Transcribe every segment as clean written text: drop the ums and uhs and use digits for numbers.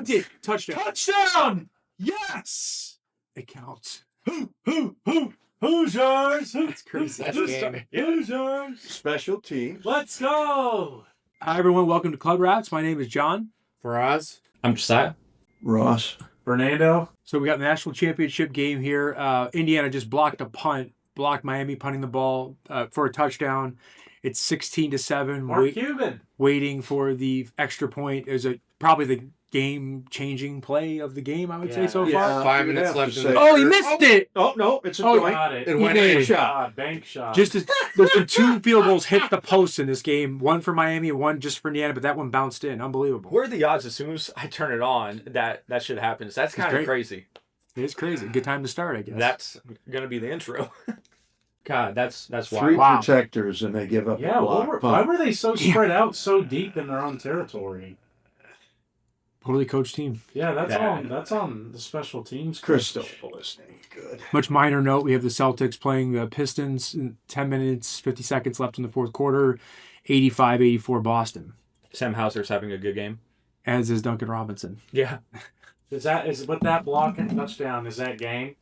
Dunked it. Touchdown. Touchdown! Yes! It counts. Hoosiers! That's crazy. Hoosiers! Special teams. Let's go! Hi, everyone. Welcome to Club Rats. My name is John. Faraz. I'm Jesiah. Ross. Fernando. So we got the national championship game here. Indiana just blocked Miami punting the ball for a touchdown. It's 16-7. Mark Cuban. Waiting for the extra point. It was probably the game-changing play of the game, I would say so far. 5 minutes left. Oh, he missed it! Oh, no, it's a doink. Got it. It went made in. it. God, bank shot. Just as there's been 2 field goals hit the post in this game. One for Miami and one just for Indiana, but that one bounced in. Unbelievable. What are the odds as soon as I turn it on that should happen? So that's kind of great. crazy. It is crazy. Good time to start, I guess. That's going to be the intro. God, that's Three wild. protectors, and they give up yeah, a block why punt. were they so spread out so deep in their own territory? Totally coached team. Yeah, that's Yeah. on the special teams. Crystal listening. Good. Much minor note, we have the Celtics playing the Pistons in 10 minutes, 50 seconds left in the fourth quarter, 85-84 Boston, Sam Hauser's having a good game. as is Duncan Robinson. Yeah. Is that block and touchdown? Is that game?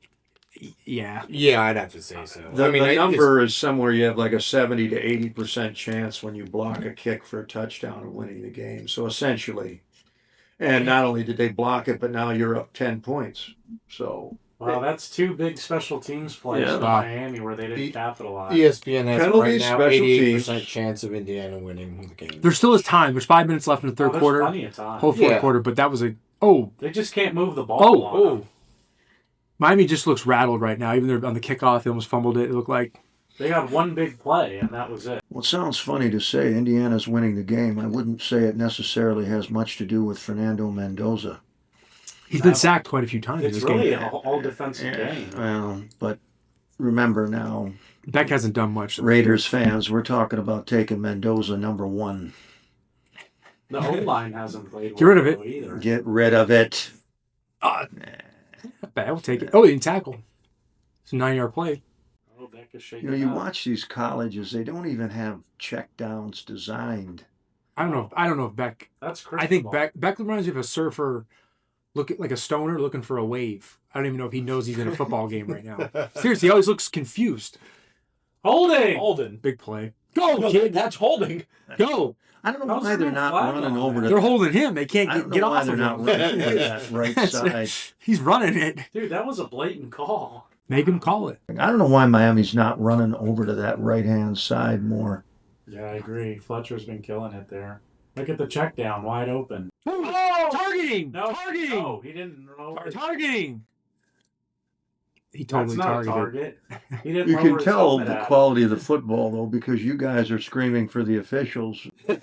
Yeah. Yeah, I'd have to say so. The number is somewhere you have like a 70 to 80% chance when you block a kick for a touchdown of winning the game. So essentially, and not only did they block it, but now you're up 10 points. So Wow, that's 2 big special teams plays Yeah. for Miami where they didn't capitalize. ESPN has Penalties, right now special 88% teams. chance of Indiana winning the game. There still is time. There's 5 minutes left in the third There's quarter. plenty of time. Whole fourth Yeah. quarter, but that was oh, They just can't move the ball. oh. Miami just looks rattled right now. Even on the kickoff, they almost fumbled it. It looked like. They got one big play, and that was it. well, it sounds funny to say Indiana's winning the game. I wouldn't say it necessarily has much to do with Fernando Mendoza. He's been sacked quite a few times in It's this really game. an all defensive game. Well, but remember now, Beck hasn't done much. Raiders fans, we're talking about taking Mendoza number 1. The O-line hasn't played Get rid of well it. either. Get rid of it. Not bad. We'll take it. Oh, he didn't tackle. It's a 9-yard play. Oh, Beck is shaking You up. watch these colleges; they don't even have check downs designed. I don't know if Beck. That's I think critical. Beck reminds me of a surfer, looking like a stoner looking for a wave. I don't even know if he knows he's in a football game right now. Seriously, he always looks confused. Holding! Holden. Big play. Go, No, kid. that's holding. Go. I don't know How's why there they're no not flag running on over that? They're to. holding him. They I can't don't get know why off they're of not him. running over that right side. He's running it. Dude, that was a blatant call. Make him call it. I don't know why Miami's not running over to that right hand side more. Yeah, I agree. Fletcher's been killing it there. Look at the check down, wide open. Oh, targeting. No, Targeting. No, he didn't roll. Targeting. He That's totally not a targeted. target. He didn't You lower can his tell helmet the at quality of the football though, because you guys are screaming for the officials. It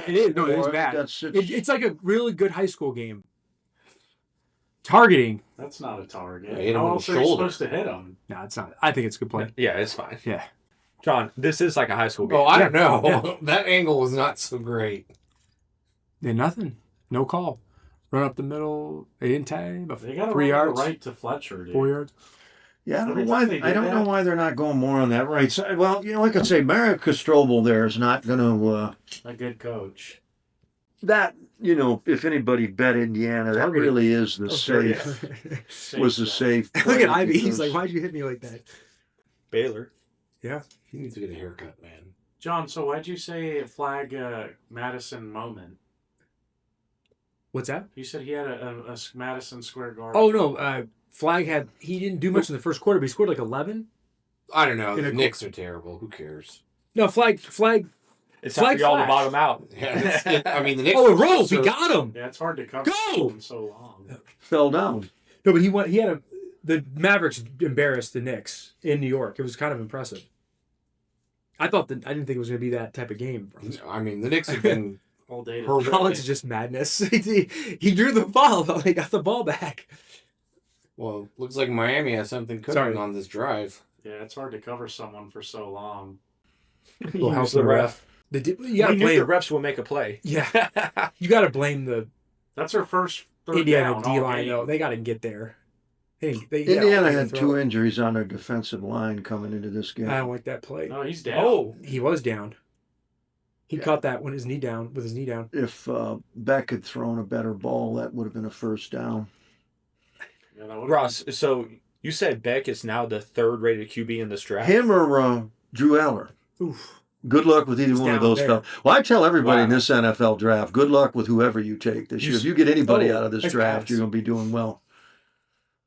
is. No, it is bad. It's It's like a really good high school game. Targeting. That's not a target. Yeah, hit him How with else the are you shoulder. supposed to hit him? No, it's not. I think it's a good play. Yeah, it's fine. Yeah. John, this is like a high school game. Oh, I don't know. Yeah. That angle was not so great. Yeah, nothing. No call. Run up the middle. They didn't tag. About They got to 3 yards. right to Fletcher, dude. 4 yards. Yeah, I don't Every know why. time they I did don't know that- why they're not going more on that right side. Well, like I say, Mario Castrobel there is not going to. A good coach. That if anybody bet Indiana, that Targeting. really is the safe. Safe Was the bet. safe. Look play at Ivy. He's because- like, why'd you hit me like that? Baylor. Yeah. He needs to get a haircut, man. John, so why'd you say flag Madison moment? What's that? You said he had a Madison Square Garden. Oh, no. Flag he didn't do much in the first quarter, but he scored like 11. I don't know. In a The Knicks are terrible. Who cares? No, Flag. It's time Flag for y'all to flash. bottom out. Yeah, I mean, the Knicks. Oh, a are rope. also- He got him. Yeah, it's hard to cover Go! him so long. fell down. No, but he had the Mavericks embarrassed the Knicks in New York. It was kind of impressive. I didn't think it was going to be that type of game. I mean, the Knicks have been All day. horrific. Collins is just madness. he drew the foul, though. He got the ball back. Well, looks like Miami has something cooking Sorry. on this drive. Yeah, it's hard to cover someone for so long. Well, Use how's the the ref. You got We to knew blame. the refs would make a play. Yeah, you got to blame the That's her first third Indiana down D all line game. though. They got to get there. Indiana had 2 injuries on their defensive line coming into this game. I don't like that play. No, he's down. Oh, He was down. He caught that when his knee down, with his knee down. If Beck had thrown a better ball, that would have been a first down. Yeah, that would've- Ross, so you said Beck is now the third-rated QB in this draft. Him or Drew Eller? Oof. Good luck with either He's one of down those there. fellas. Well, I tell everybody in Wow. this NFL draft, good luck with whoever you take this year. If you get anybody out of this that's draft, bad. you're going to be doing well.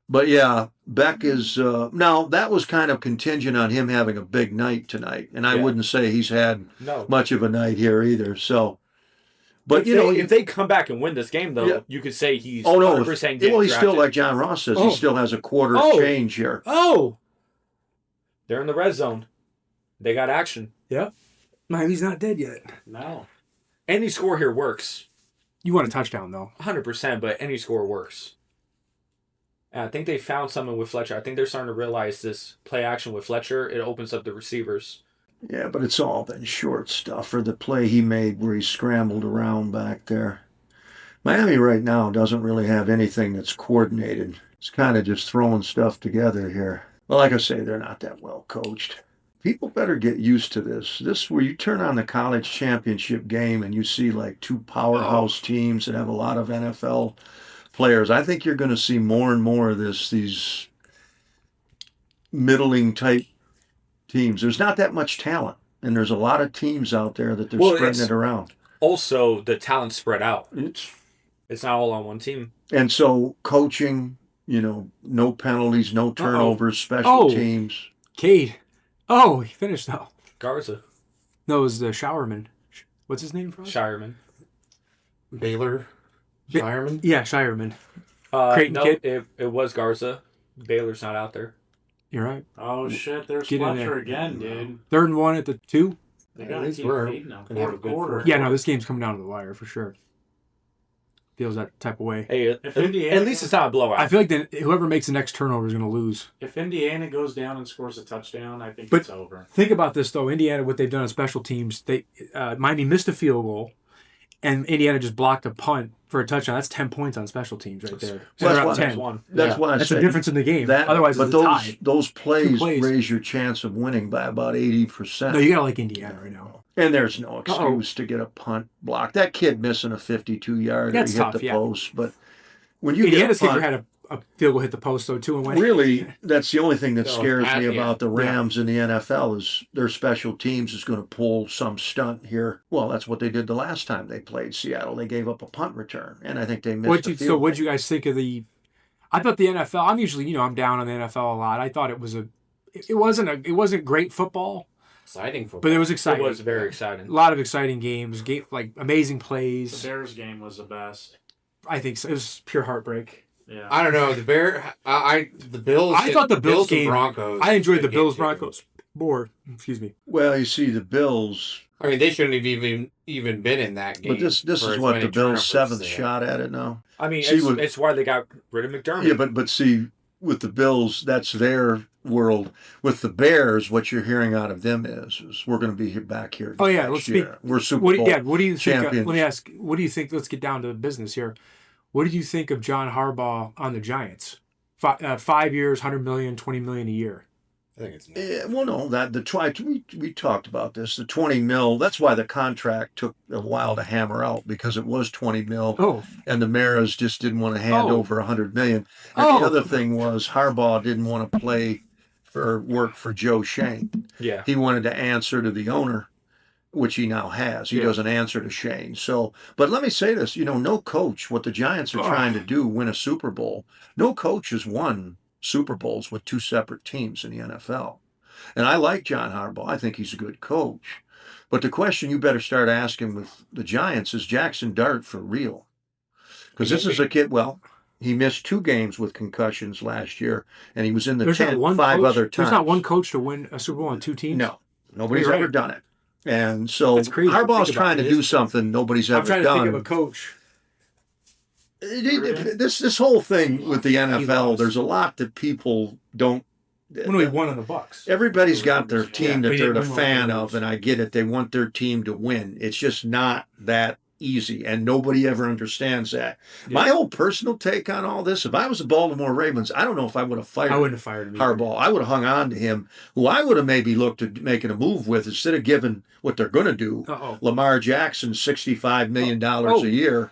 But yeah, Beck is now that was kind of contingent on him having a big night tonight, and I Yeah. wouldn't say he's had No. much of a night here either. So, but If you know, if they come back and win this game, though, Yeah. you could say he's oh no, 100% well, he's still drafted. like John Ross says, Oh. he still has a quarter Oh. change here. Oh, They're in the red zone. They got action. Miami's not dead yet. No. Any score here works. You want a touchdown though? 100%, but any score works. And I think they found something with Fletcher. I think they're starting to realize this play action with Fletcher, it opens up the receivers. Yeah, but it's all been short stuff. Or the play he made where he scrambled around back there. Miami right now doesn't really have anything that's coordinated. It's kind of just throwing stuff together here. Well, like I say, they're not that well coached. People better get used to this. This where you turn on the college championship game and you see like two powerhouse teams that have a lot of NFL players. I think you're going to see more and more of these middling type teams. There's not that much talent, and there's a lot of teams out there that they're spreading it's- it around. Also, the talent spread out. It's It's not all on one team. And so coaching, no penalties, no turnovers, special Oh. teams. Cade. Oh, he finished though. Garza, No, it was the Showerman. What's his name? Shireman. Baylor, Ba- Shireman. Yeah, Shireman. Creighton No, kid? it was Garza. Baylor's not out there. You're right. Oh shit! There's Get in Fletcher there. again, dude. 3rd and 1 at the 2. They At gotta least keep we're feeding them. gonna have a Fourth good quarter. fourth. Yeah, no, this game's coming down to the wire for sure. Feels that type of way. Hey, If at Indiana- least it's not a blowout. I feel like whoever makes the next turnover is going to lose. If Indiana goes down and scores a touchdown, I think But- it's over. Think about this though. Indiana, what they've done on special teams, Miami missed a field goal, and Indiana just blocked a punt for a touchdown. That's 10 points on special teams right there. Well, So they're that's up why- 10. one. That's Yeah. why I That's say the difference in the game. that. Otherwise, but it's a tie. those plays plays. raise your chance of winning by about 80%. No, you gotta like Indiana right now. And there's no excuse to get a punt block. That kid missing a 52-yarder, That's he hit tough, the yeah. post. But when you Indiana's get a kicker punt, had a field goal hit the post though too and went. really, that's the only thing that No, scares me yeah. about the Rams in the NFL is their special teams is going to pull some stunt here. Well, that's what they did the last time they played Seattle. They gave up a punt return, and I think they missed What'd a you, field so what'd goal. you guys think of the? I thought the NFL. I'm usually I'm down on the NFL a lot. I thought it was it wasn't great football, Exciting football. but it was It exciting. was very exciting. A lot of exciting games, like amazing The plays. Bears game was the best. I think so. It was pure heartbreak. Yeah. I don't know. The the Bills. I thought the Bills and game- Broncos. I enjoyed the good Bills game, too. Broncos more. Excuse me. Well, you see, the Bills, I mean, they shouldn't have even been in that game. but this for is as what many the Bills' turnovers seventh they had. shot at it now. I mean, See, with- it's why they got rid of McDermott. Yeah, but see, with the Bills, that's their world. With the Bears, what you're hearing out of them is we're going to be back here. Oh, yeah, next let's year. speak- We're Super What? Bowl. Yeah. What do you think? champions. Let me ask. What do you think? Let's get down to business here. What did you think of John Harbaugh on the Giants? 5 years, 100 million, 20 million a year. I think it's Yeah, well, no, we talked about this. The 20 mil. That's why the contract took a while to hammer out because it was 20 mil, Oh, and the Maras just didn't want to hand Oh. over 100 million. And Oh. the other thing was Harbaugh didn't want to play for work for Joe Shane. Yeah. He wanted to answer to the owner, which he now has. He Yeah. doesn't answer to Shane. So, but let me say this: no coach. What the Giants are Oh. trying to do, win a Super Bowl. No coach has won Super Bowls with two separate teams in the NFL. And I like John Harbaugh. I think he's a good coach. But the question you better start asking with the Giants is Jackson Dart for real? Because this is a kid. Well, he missed 2 games with concussions last year, and he was in the there's not 10 one 5 coach, other times. There's not one coach to win a Super Bowl on 2 teams. No, nobody's You're ever right. done it. And so That's crazy to Harbaugh's think about. trying to It do is. something nobody's I'm ever trying to done. think of a coach. This whole thing with the NFL, lost. there's a lot that people don't. When we won on the Bucks. Everybody's got their team Yeah, that we they're didn't a win fan one of of, those. and I get it. They want their team to win. It's just not that easy, and nobody ever understands that. Yeah. My whole personal take on all this, if I was the Baltimore Ravens, I don't know if I would have fired I wouldn't have fired him. either. Harbaugh. I would have hung on to him, who I would have maybe looked at making a move with instead of giving what they're going to do. Uh-oh. Lamar Jackson, $65 million Oh. a year.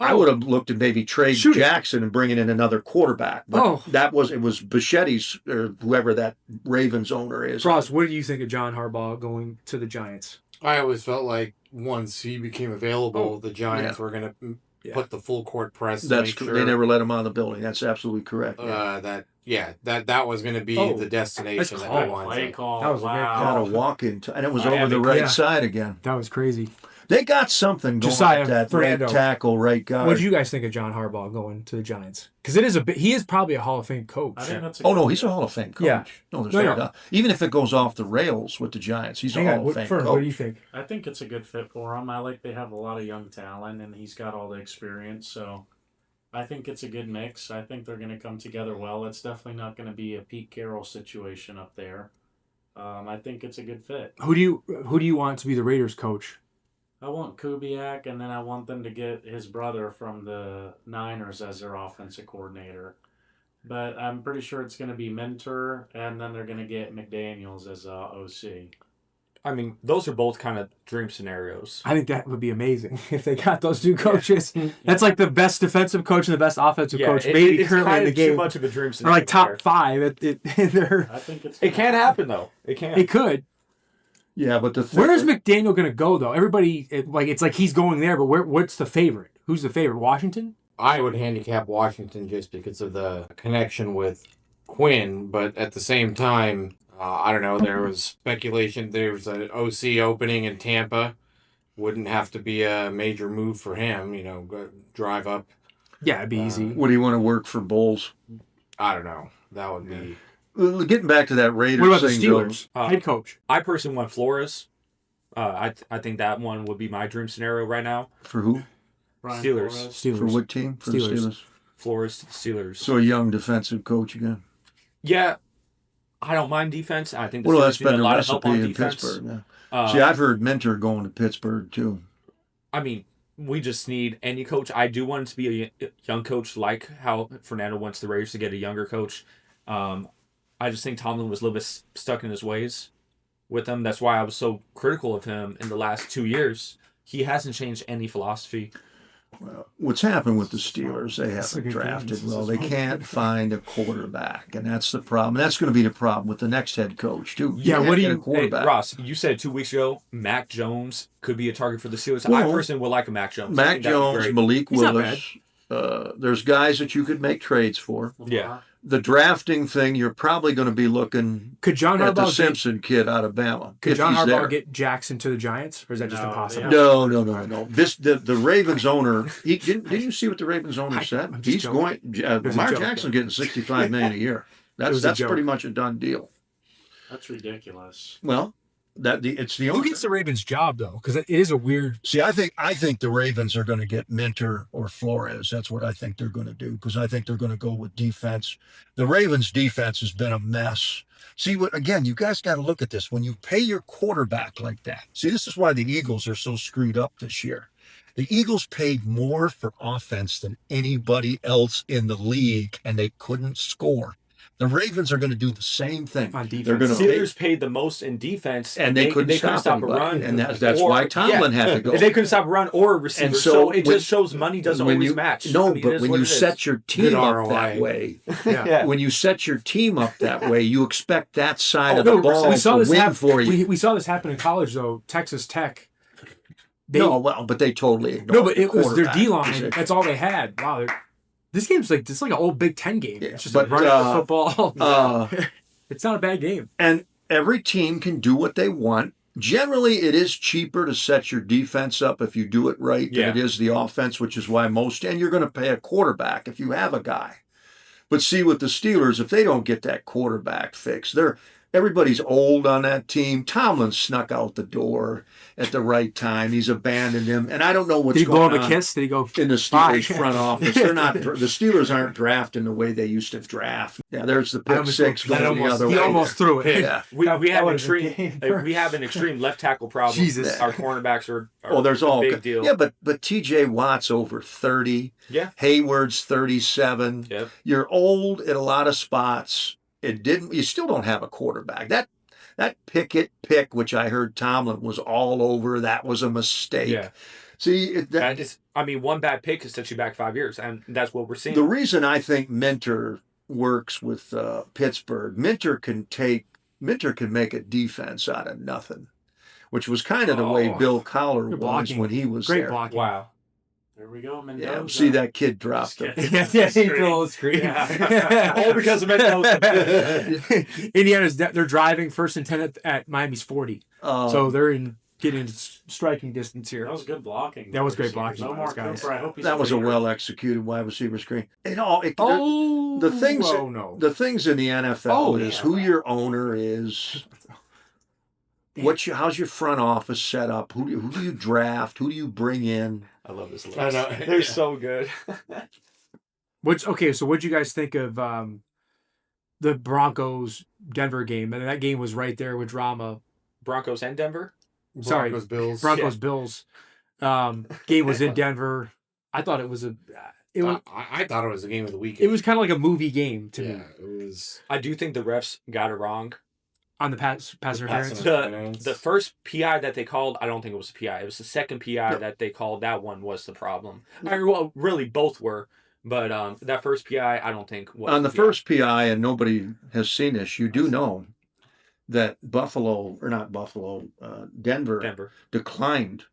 I Oh. would have looked at maybe trade Shoot it. Jackson and bringing in another quarterback. But it was Bichetti's or whoever that Ravens owner is. Frost, what do you think of John Harbaugh going to the Giants? I always felt like once he became available, the Giants were going to put the full court press. That's to make they sure, never let him out of the building. That's absolutely correct. that was going to be the destination that's that cool. he wanted. Play call. That was a good wow. Got a walk into, and it was Miami, over the right yeah. side again. That was crazy. They got something going Jesiah, at that Fernando. right tackle, right guard. What did you guys think of John Harbaugh going to the Giants? Because it is he is probably a Hall of Fame coach. I think that's Oh no, he's a Hall of Fame coach. Yeah. No, there's No, no no. doubt. Even if it goes off the rails with the Giants, he's a Hall of Fame Fern, coach. what do you think? I think it's a good fit for him. I like they have a lot of young talent, and he's got all the experience. So I think it's a good mix. I think they're going to come together well. It's definitely not going to be a Pete Carroll situation up there. I think it's a good fit. Who do you want to be the Raiders coach? I want Kubiak, and then I want them to get his brother from the Niners as their offensive coordinator. But I'm pretty sure it's going to be Mentor, and then they're going to get McDaniels as OC. I mean, those are both kind of dream scenarios. I think that would be amazing if they got those two coaches. That's like the best defensive coach and the best offensive coach maybe it's currently kind in the of game. too much of a dream Or scenario. like top there. 5. I think It can happen though. It can. It could. Yeah, but Where is McDaniel going to go though? Everybody it's like he's going there, but what's the favorite? Who's the favorite? Washington? I would handicap Washington just because of the connection with Quinn, but at the same time, I don't know. There was speculation there was an OC opening in Tampa. Wouldn't have to be a major move for him. Go drive up. Yeah, it'd be easy. What do you want to work for Bulls? I don't know. That would be. Well, getting back to that Raiders What about the thing, though, Steelers? Head coach. I personally want Flores. I think that one would be my dream scenario right now. for who? Brian Steelers. Flores. Steelers. For what team? For Steelers. the Steelers. Flores to the Steelers. So a young defensive coach again. Yeah, I don't mind defense. I think the Well, Steelers that's need a been the lot of help recipe on in defense. Pittsburgh. Yeah. See, I've heard Mentor going to Pittsburgh too. I mean, we just need any coach. I do want it to be a young coach, like how Fernando wants the Raiders to get a younger coach. I just think Tomlin was a little bit stuck in his ways with him. That's why I was so critical of him in the last 2 years. He hasn't changed any philosophy. Well, what's happened with the Steelers? They That's a haven't good game. drafted well. They can't find a quarterback, and that's the problem. That's going to be the problem with the next head coach too. Yeah, can't what do get you- a Hey, quarterback? Ross, you said 2 weeks ago Mac Jones could be a target for the Steelers. I Well, personally would like a Mac Jones. I Mac think that'd be Jones, great. Malik He's not Willis. There's guys that you could make trades for. Yeah. The drafting thing, you're probably going to be looking Could John at the Harbaugh Simpson kid out of Bama. Could if John he's Harbaugh there. get Jackson to the Giants, or is that just No, impossible? they No. The Ravens owner. Didn't you see what the Ravens owner said? I'm just He's joking. going. was a Lamar joke, Jackson yeah. getting $65 million a year. It was That's a joke. pretty much a done deal. That's ridiculous. Well, it's the Who owner. gets the Ravens job though? Because it is a weird. See, I think the Ravens are going to get Mentor or Flores. That's what I think they're going to do because I think they're going to go with defense. The Ravens' defense has been a mess. See, again, you guys got to look at this. When you pay your quarterback like that, see, this is why the Eagles are so screwed up this year. The Eagles paid more for offense than anybody else in the league, and they couldn't score. The Ravens are going to do the same thing. On defense. They're going to Steelers paid the most in defense, and they couldn't stop a anybody. run, And that's why Tomlin had to go. They couldn't stop a run or a receiver. And so, so it when- just shows money doesn't when always you- match. No, I mean, it but is when what you it is. set your team Good up ROI. that way, Yeah. when you set your team up that way, you expect that side Oh, of the no, ball we saw to this win happen. for you. We saw this happen in college though. Texas Tech. No, well, but they totally ignored No, but the it was their quarterback D line. position. That's all they had. Wow, this game's like an old Big Ten game. Yeah, It's just but, a running football. It's not a bad game. And every team can do what they want. Generally, it is cheaper to set your defense up if you do it right than Yeah. it is the offense, which is why and you're going to pay a quarterback if you have a guy. But see, with the Steelers, if they don't get that quarterback fixed, everybody's old on that team. Tomlin snuck out the door at the right time. He's abandoned him, and I don't know what's Did he blow going him a on kiss? Did he go? in the Bye. Steelers front office. They're not. The Steelers aren't drafting the way they used to draft. Yeah, there's the I pick almost- six that going the almost- other he way. almost threw it. Yeah. We have That an would've been extreme game we have an extreme left tackle problem. Jesus. Our cornerbacks are Oh, there's a all big deal. Yeah, but T.J. Watt's over 30. Yeah. Hayward's 37. Yep. You're old at a lot of spots. You still don't have a quarterback. That Pickett pick, which I heard Tomlin was all over, that was a mistake. Yeah. See, One bad pick has set you back 5 years, and that's what we're seeing. the reason I think Minter works with Pittsburgh, Minter can make a defense out of nothing, which was kind of the way Oh, Bill Cowler good was blocking. when he was Great there. blocking. Wow. There we go, Mendoza. Yeah, see that kid dropped Just him. kidding. Yeah, he threw a screen. Yeah. All because of Mendoza. Indiana's they're driving 1st and 10 at Miami's 40, so they're getting into striking distance here. That was good blocking. That was great Receivers. blocking by Omar those guys. Cooper, I hope he's that was a clear. well executed wide receiver screen. The things Oh no! the things in the NFL Oh, is yeah. who your owner is. How's your front office set up? Who do you draft? Who do you bring in? I love this list. I know. They're so good. So what'd you guys think of the Broncos Denver game? And that game was right there with drama. Broncos and Denver. Sorry, Broncos, Bills. Broncos Bills. Game was in Denver. I thought it was I thought it was the game of the weekend. it was kind of like a movie game to me It was I do think the refs got it wrong. on the pass interference. The first PI that they called, I don't think it was a PI. It was the second PI that they called. That one was the problem. Well, really, both were. But that first PI, I don't think was On the PI. first PI, and nobody has seen this, you do know that Denver declined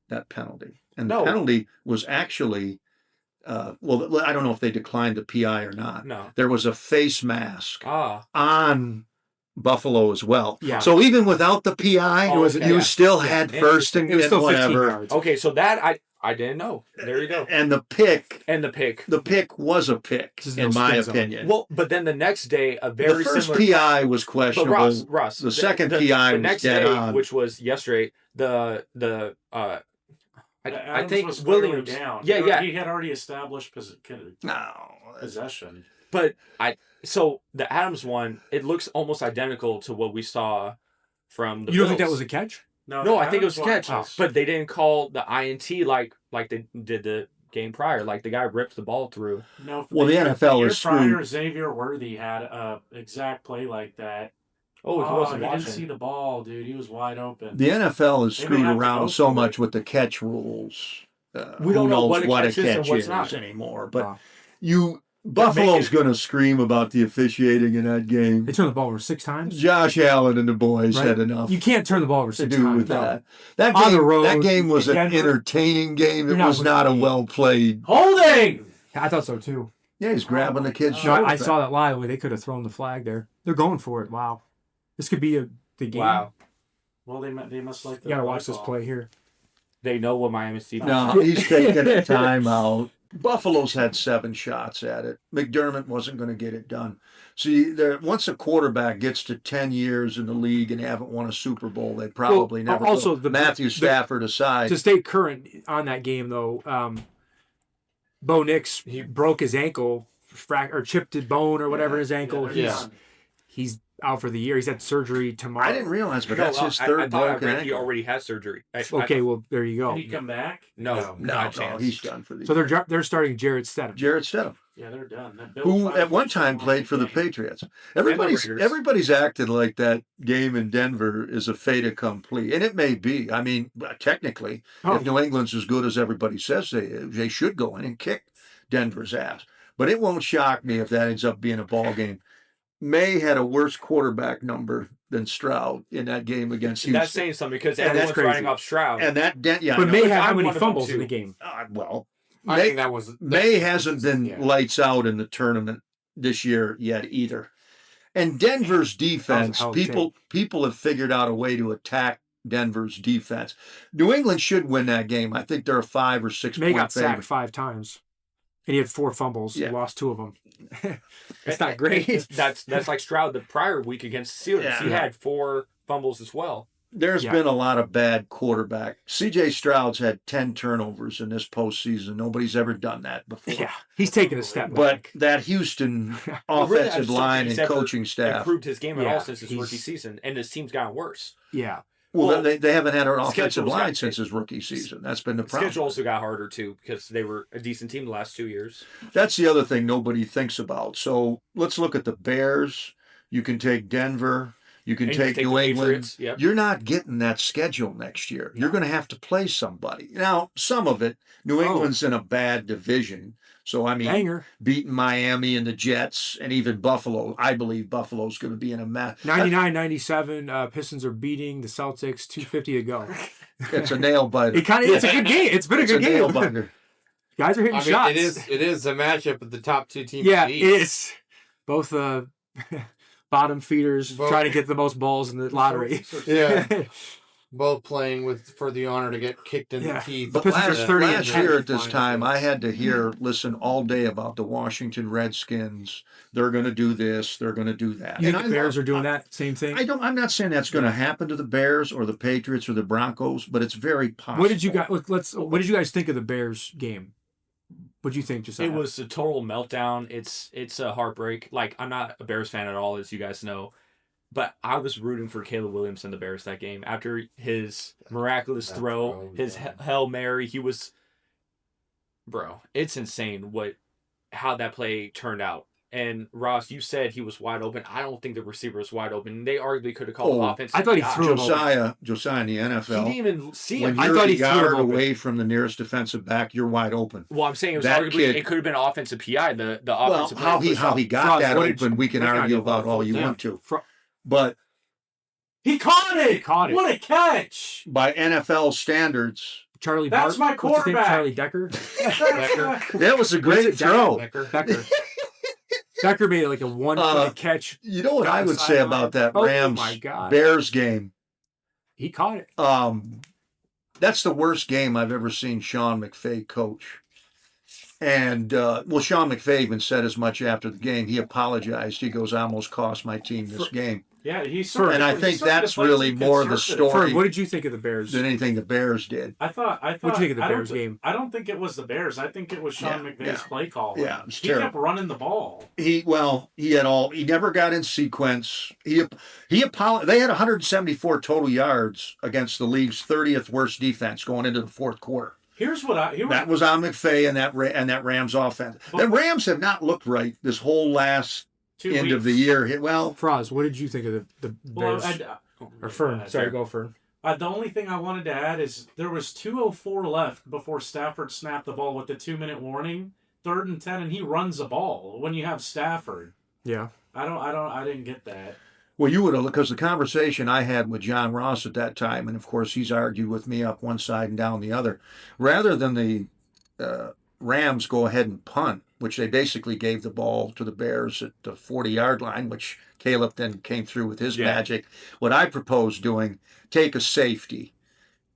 that penalty. And the No. penalty was actually, I don't know if they declined the PI or not. No. There was a face mask Ah. on Buffalo as well. Yeah. So even without the PI, Oh, okay. you still had first and, It was and still 15 whatever. yards. Okay, so that I didn't know. There you go. And the pick The pick. was a pick, This is in no my spin zone. opinion. Well, but then the next day, a the very first similar. PI was But questionable. Russ, the second PI the was next dead day, on. which was yesterday, I Adams think was clearly Williams. down. Yeah. He had already established No, possession. But so the Adams one, it looks almost identical to what we saw from the You don't think that Bills. was a catch? No, I think it was a catch. Adams But they didn't call the INT like they did the game prior. Like the guy ripped the ball through. No, Well, the NFL year is prior, screwed. Xavier Worthy had a exact play like that. Oh, he wasn't he watching. didn't see the ball, dude. He was wide open. the NFL is They may screwed have to around go so for much it. with the catch rules. We don't who know knows what a what catch is and what's is not. anymore. But Wow. Buffalo's going to scream about the officiating in that game. They turned the ball over 6 times. Josh Allen and the boys Right. had enough You can't turn the ball over to 6 do times. with that. On the road, that game was in an Denver, entertaining game. It you're not was not a winning. well played. Holding. I thought so too. Yeah, he's grabbing the kid's God. No, shoulder. I saw that live where they could have thrown the flag there. They're going for it. Wow. This could be the game. Wow. Well, they must like. You got to watch this play here. They know what Miami's defense. No, he's taking a timeout. Buffalo's had 7 shots at it. McDermott wasn't going to get it done. See, once a quarterback gets to 10 years in the league and haven't won a Super Bowl, they probably Well, never also will. Matthew the- Stafford aside. To stay current on that game, though, Bo Nix, he broke his ankle, or chipped his bone or whatever his ankle. Yeah. He's out for the year. He's had surgery tomorrow. I didn't realize, but No, that's his I third thought I broken read he ankle. already had surgery. Okay, well, there you go. Can he come back? No, not a chance. he's done for the So year. they're starting Jarrett Stidham. Jarrett Stidham, Yeah, they're done. That Bill who finally at one gets time them played on for the game. Patriots. Everybody's acted like that game in Denver is a fait accompli, and it may be. I mean, technically, Oh. if New England's as good as everybody says they should go in and kick Denver's ass. But it won't shock me if that ends up being a ball game. May had a worse quarterback number than Stroud in that game against Houston. That's saying something because And that's everyone's crazy. writing off Stroud. And that, yeah, But I know. May Like, had how I'm many one of them fumbles in too. the game? Well, I May, think that was May hasn't been yeah. lights out in the tournament this year yet either. And Denver's defense, Hell of a people have figured out a way to attack Denver's defense. New England should win that game. I think they're a 5 or 6 May point got sacked favorite. 5 times. And he had 4 fumbles. Yeah. He lost 2 of them. It's not great. That's like Stroud the prior week against the Steelers. Yeah. He had 4 fumbles as well. There's Yeah. been a lot of bad quarterback. C.J. Stroud's had 10 turnovers in this postseason. Nobody's ever done that before. Yeah, he's taking a step But back. that Houston Really, I offensive just don't line think and he's ever coaching staff. improved his game at Yeah, all since his he's- rookie season, and his team's gotten worse. Yeah. Well, Well, they haven't had an offensive schedule's line got- since his rookie season. That's been the The problem. schedule also got harder too because they were a decent team the last 2 years. That's the other thing nobody thinks about. So let's look at the Bears. You can take Denver. You can And you take take New the England. Patriots, yep. You're not getting that schedule next year. You're going to have to play somebody. Now, some of it, New Oh. England's in a bad division. So, I mean, Banger. beating Miami and the Jets and even Buffalo. I believe Buffalo's going to be in a mess. 99-97. Pistons are beating the Celtics. 2:50 to go. It's a nail biter. It's a good game. It's been a It's good nail game. biter. Guys are hitting I mean, shots. it is a matchup of the top 2 teams. Yeah, in it the East. is. Both bottom feeders Both- trying to get the most balls in the lottery. Yeah, both playing for the honor to get kicked in Yeah. the teeth. The But Pistons are last, 30 and last 10. year at this time, I had to listen all day about the Washington Redskins. They're going to do this. They're going to do that. You think And the Bears are doing that same thing? I'm not saying that's going to happen to the Bears or the Patriots or the Broncos, but it's very possible. What did you guys What did you guys think of the Bears game? What did you think, Jesiah? It was a total meltdown. It's a heartbreak. Like, I'm not a Bears fan at all, as you guys know, but I was rooting for Caleb Williams and the Bears that game. After his miraculous That throw, throw, his yeah. Hail Mary, it's insane how that play turned out. And Ross, you said he was wide open. I don't think the receiver was wide open. They arguably could have called offense. I thought he threw him Josiah in the He NFL. didn't even see When him. I you're thought a he threw him yard open. away from the nearest defensive back, you're wide open. Well, I'm saying it was That arguably kid- it could have been offensive PI. The Well, offensive how player he pushed got Faraz, that what did open, we can we're not argue gonna about go all you down. want to. Fro- But He caught it. Caught it. What a catch! by NFL standards, Charlie That's Bart. my What's his name? quarterback. Charlie Decker. that was a great throw. Becker. Becker made like a one-play catch. You know what Got I the would say sideline. about that Oh, Rams my God. Bears game? He caught it. That's the worst game I've ever seen Sean McVay coach. And Sean McVay even said as much after the game. He apologized. He goes, "I almost cost my team this game." Yeah, he's And I think that's really more the story Fern, what did you think of the Bears? than anything the Bears did. I thought. What'd you think of the Bears game? I don't think it was the Bears. I think it was Sean Yeah, McVay's yeah. play call. Yeah, it was he terrible. kept running the ball. He never got in sequence. They had 174 total yards against the league's 30th worst defense going into the fourth quarter. That was on McVay and that Rams offense. The Rams have not looked right this whole last end of the year. Well, Faraz, what did you think of the Bears? Or Fern. Sorry, go Fern. The only thing I wanted to add is there was 2:04 left before Stafford snapped the ball with the 2-minute warning. 3rd and 10, and he runs the ball when you have Stafford. Yeah. I didn't get that. well, you would have, because the conversation I had with John Ross at that time, and of course he's argued with me up one side and down the other, rather than the Rams go ahead and punt, which they basically gave the ball to the Bears at the 40-yard line, which Caleb then came through with his magic. What I propose doing, take a safety,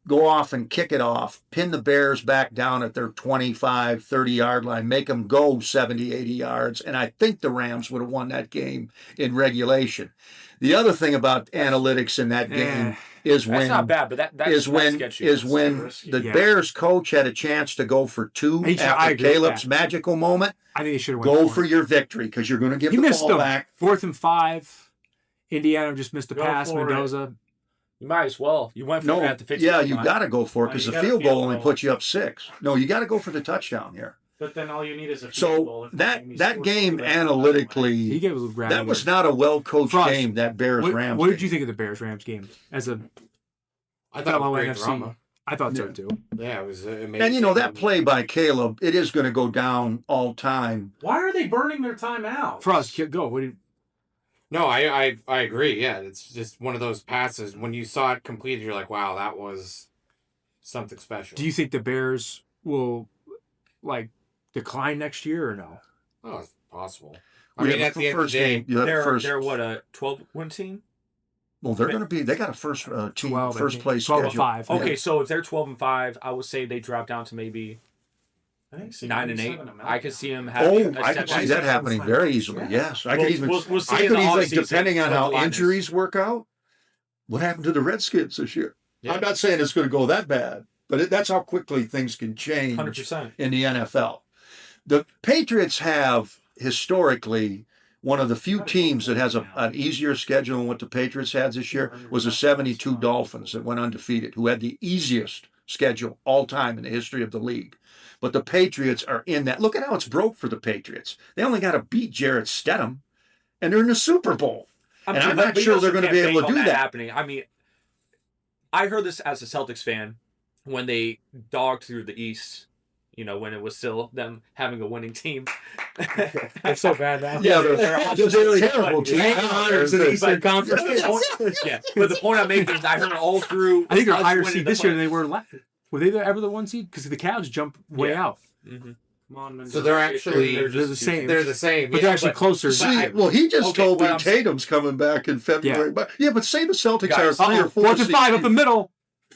go off and kick it off, pin the Bears back down at their 25, 30-yard line, make them go 70, 80 yards, and I think the Rams would have won that game in regulation. The other thing about analytics in that game is That's when not bad, but that's when sketchy. the Yeah. Bears coach had a chance to go for 2 I after agree with Caleb's that. magical moment. I think they should have went Go for for it. your victory because you're going to give You the missed ball them. back. 4th and 5. Indiana just missed a Go pass. for it. Mendoza. You might as well. You went for No, it at the 50 yeah, you got to go for it No, because you the gotta field field goal only goal. puts you up 6. No, you got to go for the touchdown here. But then all you need is a field So goal. If that Miami that scores game 4, that's analytically, He gave a little grab. that was not a well coached Frost, game. That Bears Rams. What did you think of the Bears Rams game? As a I thought it fellow was great NFC, drama. I thought so too. Yeah, it was amazing. And that play by Caleb, it is going to go down all time. Why are they burning their timeout? Frost, go. What did? No, I agree. Yeah, it's just one of those passes. When you saw it completed, you're like, wow, that was something special. Do you think the Bears will decline next year or no? Oh, it's possible. We have the first game. You have first. They're what, a 12-win team? Well, they're going to be. They got a first team, 12, I first think. place 12 and schedule. 5. Okay, so if they're 12-5, I would say they drop down to maybe I think 9 and 8. 7 a I could see him having. Oh, I could see that happening very easily. Yes, I could We'll- even. we'll see I in could the even, offseason depending on what how the line is. injuries work out. What happened to the Redskins this year? Yeah. I'm not saying it's going to go that bad, but that's how quickly things can change 100%. in the NFL. The Patriots have historically one of the few teams that has an easier schedule than what the Patriots had this year was the 72 Dolphins that went undefeated, who had the easiest schedule all time in the history of the league. But the Patriots are in that. Look at how it's broke for the Patriots. They only got to beat Jarrett Stidham, and they're in the Super Bowl. And I'm not sure they're going to be able to do that. Happening. I mean, I heard this as a Celtics fan when they dogged through the East. You know, when it was still them having a winning team. They're so bad now. Yeah, they're terrible team. Honors in the Eastern Conference. Yeah, but the point I'm making is I heard all through. I think they're us higher winning seed the this year than play- they were last. Were they ever the 1 seed? Because the Cavs jump way Yeah. out. Mhm. Come on, So they're actually They're the same. they're the same. But they're actually closer. See, well, he just Okay, told me what I'm- Tatum's coming back in February. But say the Celtics Guys, are 3 or 4 4th and seed. 5 up the middle.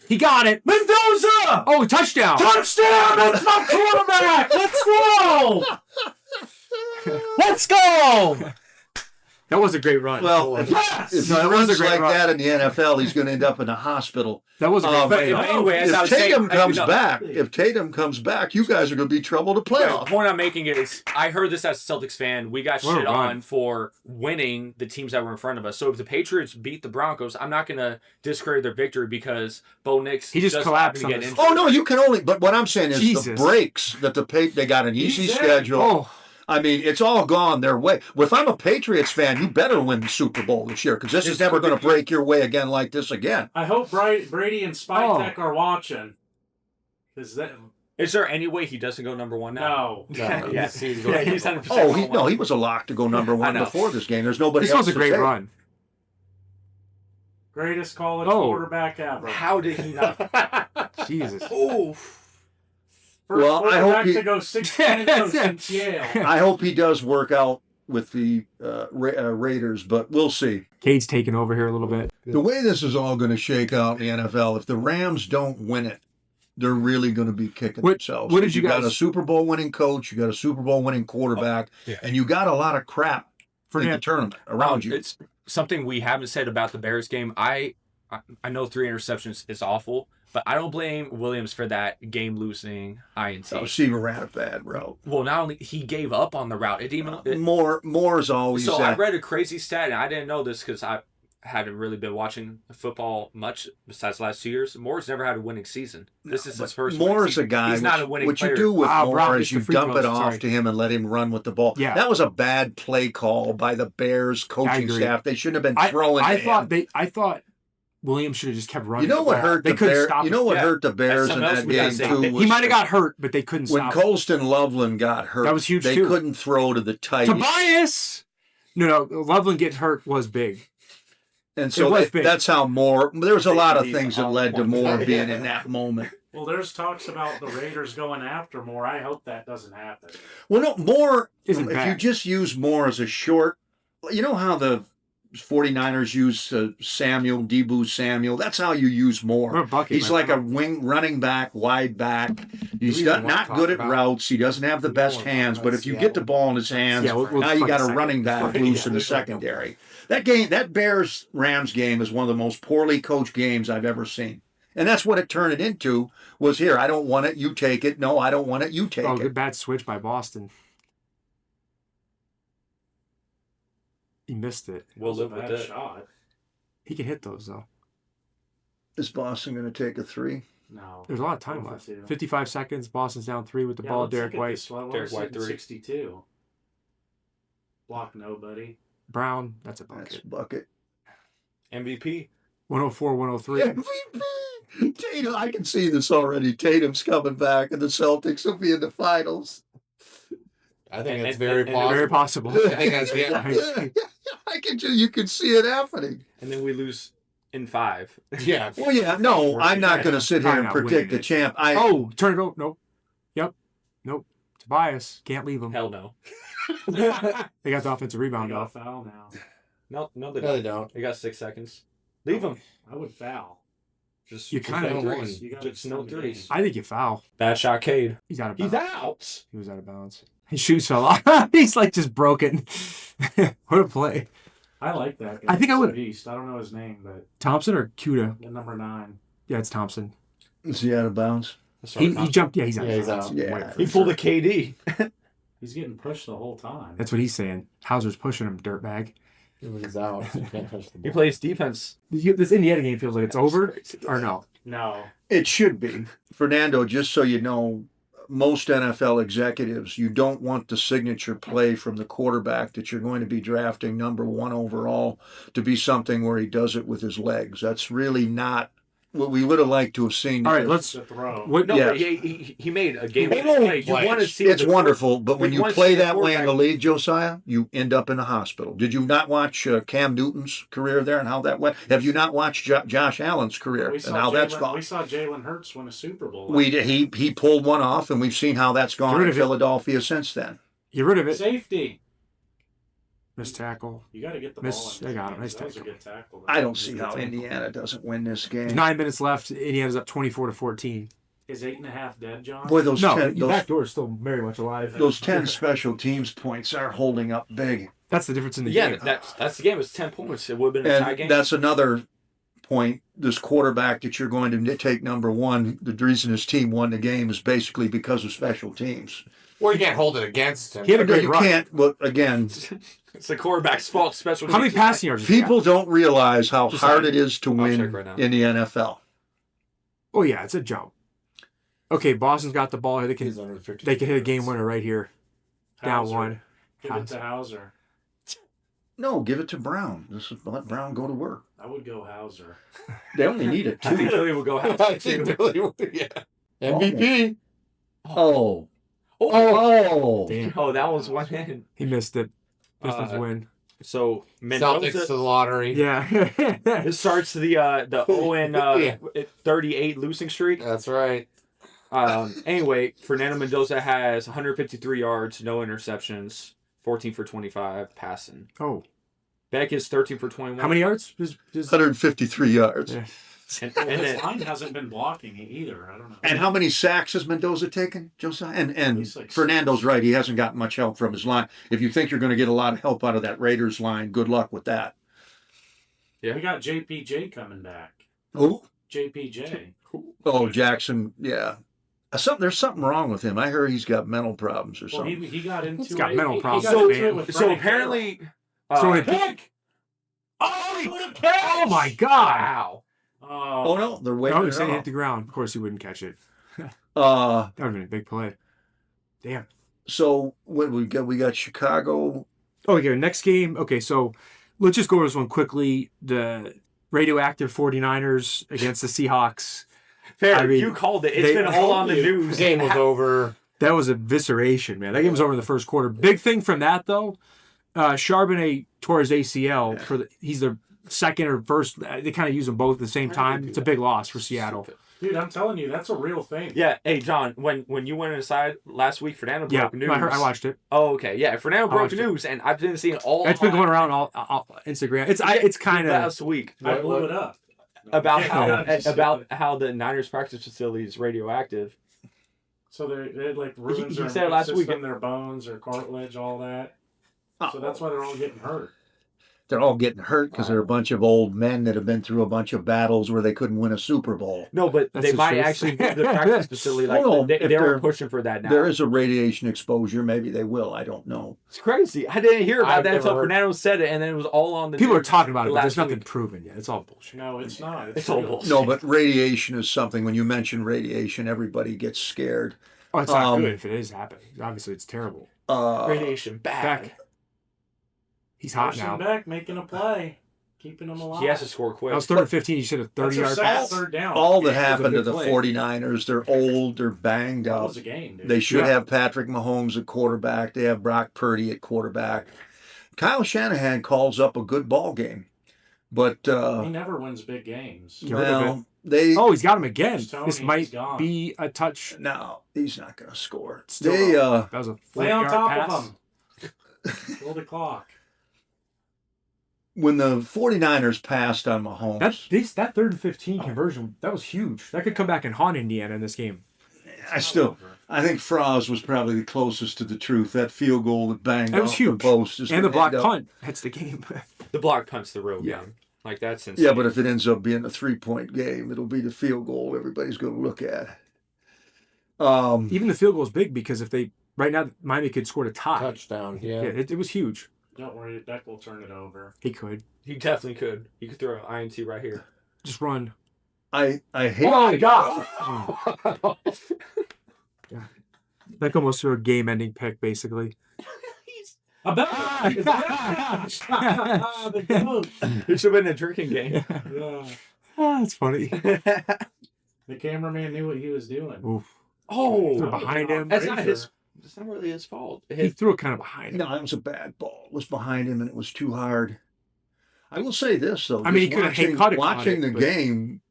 He got it. Mendoza! Oh, touchdown. Touchdown! That's my quarterback! Let's go! Let's go! That was a great run. Well, Yes! if he No, that was runs a great like run. that in the NFL, he's going to end up in a hospital. That was a great But run. anyway, as I was If Tatum saying, comes no. back, you guys are going to be trouble to play The off. point I'm making is, I heard this as a Celtics fan. We got What a shit run. on for winning the teams that were in front of us. So if the Patriots beat the Broncos, I'm not going to discredit their victory because Bo Nix He just collapsed happened to on get this. injured. Oh no, you can only. But what I'm saying is the Jesus. breaks that they got an easy He's in. schedule. Oh, I mean, it's all gone their way. Well, if I'm a Patriots fan, you better win the Super Bowl this year because this is never going to break your way again like this again. I hope Brady and Spytek are watching. Because that. Is there any way he doesn't go number one now? No. Yeah, No, yeah. he's Yeah, he's 100%. Oh, going one. he was a lock to go number I one know. before this game. There's nobody this else was a to great take. run. Greatest college Oh. quarterback ever. How did he not? Jesus. Ooh. First Well, I hope quarterback he- to go 16 since Yale. I hope he does work out with the Raiders, but we'll see. Cade's taking over here a little bit. The way this is all going to shake out in the NFL, if the Rams don't win it, they're really going to be kicking themselves. what did you got guys- a Super Bowl winning coach, you got a Super Bowl winning quarterback, Yeah. and you got a lot of crap in the Fernando, tournament around you. It's something we haven't said about the Bears game. I know 3 interceptions is awful, but I don't blame Williams for that game-losing INT. Receiver ran a bad route. Well, not only he gave up on the route, it didn't even. Moore's always So I that. read a crazy stat, and I didn't know this because I hadn't really been watching football much besides the last 2 years. Moore's never had a winning season. This is his first. winning Moore's a season. guy. He's not a winning what player. you do with Wow, Brock Moore missed is you the free dump throws, it off sorry. to him and let him run with the ball. Yeah. That was a bad play call by the Bears coaching agree. staff. They shouldn't have been throwing. I to thought him. I thought Williams should have just kept running. You know the what ball. hurt They the couldn't Bears? stop You him. know what Yeah. hurt the Bears That's in something else that we gotta game say. too? He was might have got hurt, but they couldn't when stop him. Colston Loveland got hurt. That was huge, They too. couldn't throw to the tight. Tobias. No, Loveland getting hurt was big. And so It was big. that's how Moore. There's a lot of He's things that on led to point. Moore being in that moment. Well, there's talks about the Raiders going after more. I hope that doesn't happen. Well, no, Moore. Isn't If bad. you just use Moore as a short, you know how the 49ers use Debo Samuel. That's how you use Moore. What a bucket, He's my like a friend. wing running back, wide back. He's we got, even wanna not talk good at about- routes. He doesn't have the we best wanna talk hands. about But if you Seattle? get the ball in his hands, Yeah, we'll now you talk got a second. running back Yeah, loose in the there's no- secondary. That Bears Rams game is one of the most poorly coached games I've ever seen. And that's what it turned it into. Was here. I don't want it. You take it. No, I don't want it. You take Oh, it. good bad switch by Boston. He missed it. We'll That live was a with bad it. shot. He can hit those though. Is Boston going to take a 3? No. There's a lot of time Over left. two. 55 seconds. Boston's down 3 with the ball. let's Derek look at White, this one. I Derek wanna White, sit 3. 62. Block nobody. Brown. That's a That's bucket. bucket. MVP. 104, 103. MVP. Tatum, I can see this already. Tatum's coming back, and the Celtics will be in the finals. I think that's And- very and- possible. Very possible. I think that's You can see it happening. And then we lose in 5. yeah. Well, yeah, no, I'm not going to sit here I'm and not predict winning the it. champ. Oh, turn it over. Nope. Yep. Nope. Tobias. Can't leave him. Hell no. They got the offensive They rebound got a off. foul now. No, they No, they don't. don't. They got 6 seconds. Leave him. I would foul. Just You kinda- just One. You got just no threes. I think you foul. Bad shot, Cade. He's out of He's bounds. out. He was out of bounds. His shoes fell off. He's like just broken. What a play. I like that guy. I think I He's a would- beast. I don't know his name, but Thompson or Cuda? the number 9. Yeah, it's Thompson. Is he out of bounds? He jumped. Yeah, he's out. Yeah, of he's bounds. out. Yeah. Wait for He it. pulled a KD. He's getting pushed the whole time. That's what he's saying. Hauser's pushing him, dirtbag. He's out. You can't touch the He ball. plays defense. This Indiana game feels like it's over, or no? No. It should be. Fernando, just so you know, most NFL executives, you don't want the signature play from the quarterback that you're going to be drafting number 1 overall to be something where he does it with his legs. That's really not what we would have liked to have seen. All right, let's. The throw. What? No, Yeah. but he made a game. Hey, play. You play. want to see It's the wonderful, but when we you want to play see the that way in the quarterback- league, Josiah, you end up in the hospital. Did you not watch Cam Newton's career there and how that went? Have you not watched Josh Allen's career We and saw how that's Jalen- gone? We saw Jalen Hurts win a Super Bowl. He pulled one off, and we've seen how that's Get gone rid in of it. Philadelphia since then. Get rid of it. Safety. Missed tackle. You got to get the Miss- ball. they got him. Nice That was a tackle. good tackle. I don't see how Indiana doesn't win this There's game. 9 minutes left. Indiana's up 24-14. Is 8.5 dead, John? Boy, those No, 10, the those, back door is still very much alive. those 10 special teams points are holding up big. That's the difference in the Yeah, game. that's the game. It's 10 points. It would have been a tie game. And that's another point. This quarterback that you're going to take number 1, the reason his team won the game is basically because of special teams. Well, you can't hold it against him. He had a great You run. can't, but again, It's the quarterback's fault. Special. How many teams. passing yards? has he got? people don't realize how Just hard saying. it is to I'll win check right now. in the NFL. Oh yeah, it's a jump. Okay, Boston's got the ball here. They He's can under 50. hit a game winner right here. Down Hauser. 1. Give it to Hauser. No, give it to Brown. Let Brown go to work. I would go Hauser. They only need it I think 2. Billy will go I out. think Billy would, yeah. MVP. Oh. Oh, Oh. Damn, oh, that was one in. he missed it. Pistons win. So Celtics to Mendoza. the lottery. Yeah. It starts the 0-38 losing streak. That's right. Anyway, Fernando Mendoza has 153 yards, no interceptions, 14 for 25 passing. Oh, Beck is 13 for 21. how many yards? Just 153 yards. yeah. And And then his line hasn't been blocking it either. I don't know. And how many sacks has Mendoza taken, Josiah? And He's like Fernando's 6. right. He hasn't got much help from his line. If you think you're going to get a lot of help out of that Raiders line, good luck with that. Yeah. We got JPJ coming back. Oh, JPJ. oh, Jackson. Yeah. There's something wrong with him. I heard he's got mental problems or Well, something. he got into He's got it. mental He problems, got into man. it with so Brian apparently, So it- Beck. Oh, he would have catch! Oh my God! Wow. Carroll. Oh no, they're waiting. No, he it said he hit off. the ground. Of course, he wouldn't catch it. That Uh, would have been a big play. Damn. so what we got? We got Chicago. Oh, okay. Next game. Okay, so let's just go over this one quickly. The radioactive 49ers against the Seahawks. Fair, I mean, you called it. It's they- been all on the The news. game was over. That was evisceration, man. That game was over in the first quarter. Big thing from that though, Charbonnet tore his ACL for he's the second or first. They kind of use them both at the same time. It's a big loss for Seattle. Dude, I'm telling you, that's a real thing. Yeah. Hey, John, when you went inside last week, Fernando Yeah, broke news. I watched it. Oh, okay. Yeah, Fernando I broke watched it. news, and I've been seeing all. It's been on going around all Instagram. It's kind of last week I blew it up. about Yeah, how the Niners practice facility is radioactive. So they like ruins He their said last week- system, their bones, their cartilage, all that. So that's why they're all getting hurt. They're all getting hurt because they're a bunch of old men that have been through a bunch of battles where they couldn't win a Super Bowl. No, but That's they the might truth. actually move the practice facility. Like Hold on, they, if they're they're- pushing for that now. There is a radiation exposure. Maybe they will. I don't know. It's crazy. I didn't hear about I've that until never heard- Fernando said it, and then it was all on the. people are news talking about it, but last there's nothing week. proven yet. It's all bullshit. No, it's not. It's all real. bullshit. No, but radiation is something. When you mention radiation, everybody gets scared. Oh, it's not Um, good if it is happening. Obviously, it's terrible. Radiation bad. Beck, he's hot Pushing now. back, making a play, keeping them alive. He has to score quick. That was 3rd and 15. You should have That's 30 their yards. second All- third down. All that It was a happened to big the play. 49ers, they're old, they're banged That up. was a game, dude. They should Yeah. have Patrick Mahomes at quarterback. They have Brock Purdy at quarterback. Kyle Shanahan calls up a good ball game. But, He never wins big games. Get rid of well, they... Oh, he's got him again. Tony, This he's might gone. be a touch. No, he's not going to score. Still They, That was a Play on 40-yard top pass. of them. Kill the clock. when the 49ers passed on Mahomes. That 3rd and 15 conversion, that was huge. That could come back and haunt Indiana in this game. I think Faraz was probably the closest to the truth. That field goal that banged That was off huge. the post. Just And the block end up- punt. That's the game. The block punt's the real Yeah. game. Like, that's insane. Yeah, but if it ends up being a 3-point game, it'll be the field goal everybody's going to look at. Even the field goal is big because right now, Miami could score a tie. Touchdown. Yeah. It was huge. Don't worry, Beck will turn it over. He could. He definitely could. He could throw an INT right here. Just run. I hate. Oh, my God. That almost threw a game-ending pick, basically. I bet. The goat. It should have been a drinking game. Yeah. That's funny. The cameraman knew what he was doing. Oof. Oh, Threw it behind him. That's not his. That's not really his fault. He threw it kind of behind him. No, it was a bad ball. It was behind him, and it was too hard. I will say this though. I mean, he just could have caught it. Watching the but game,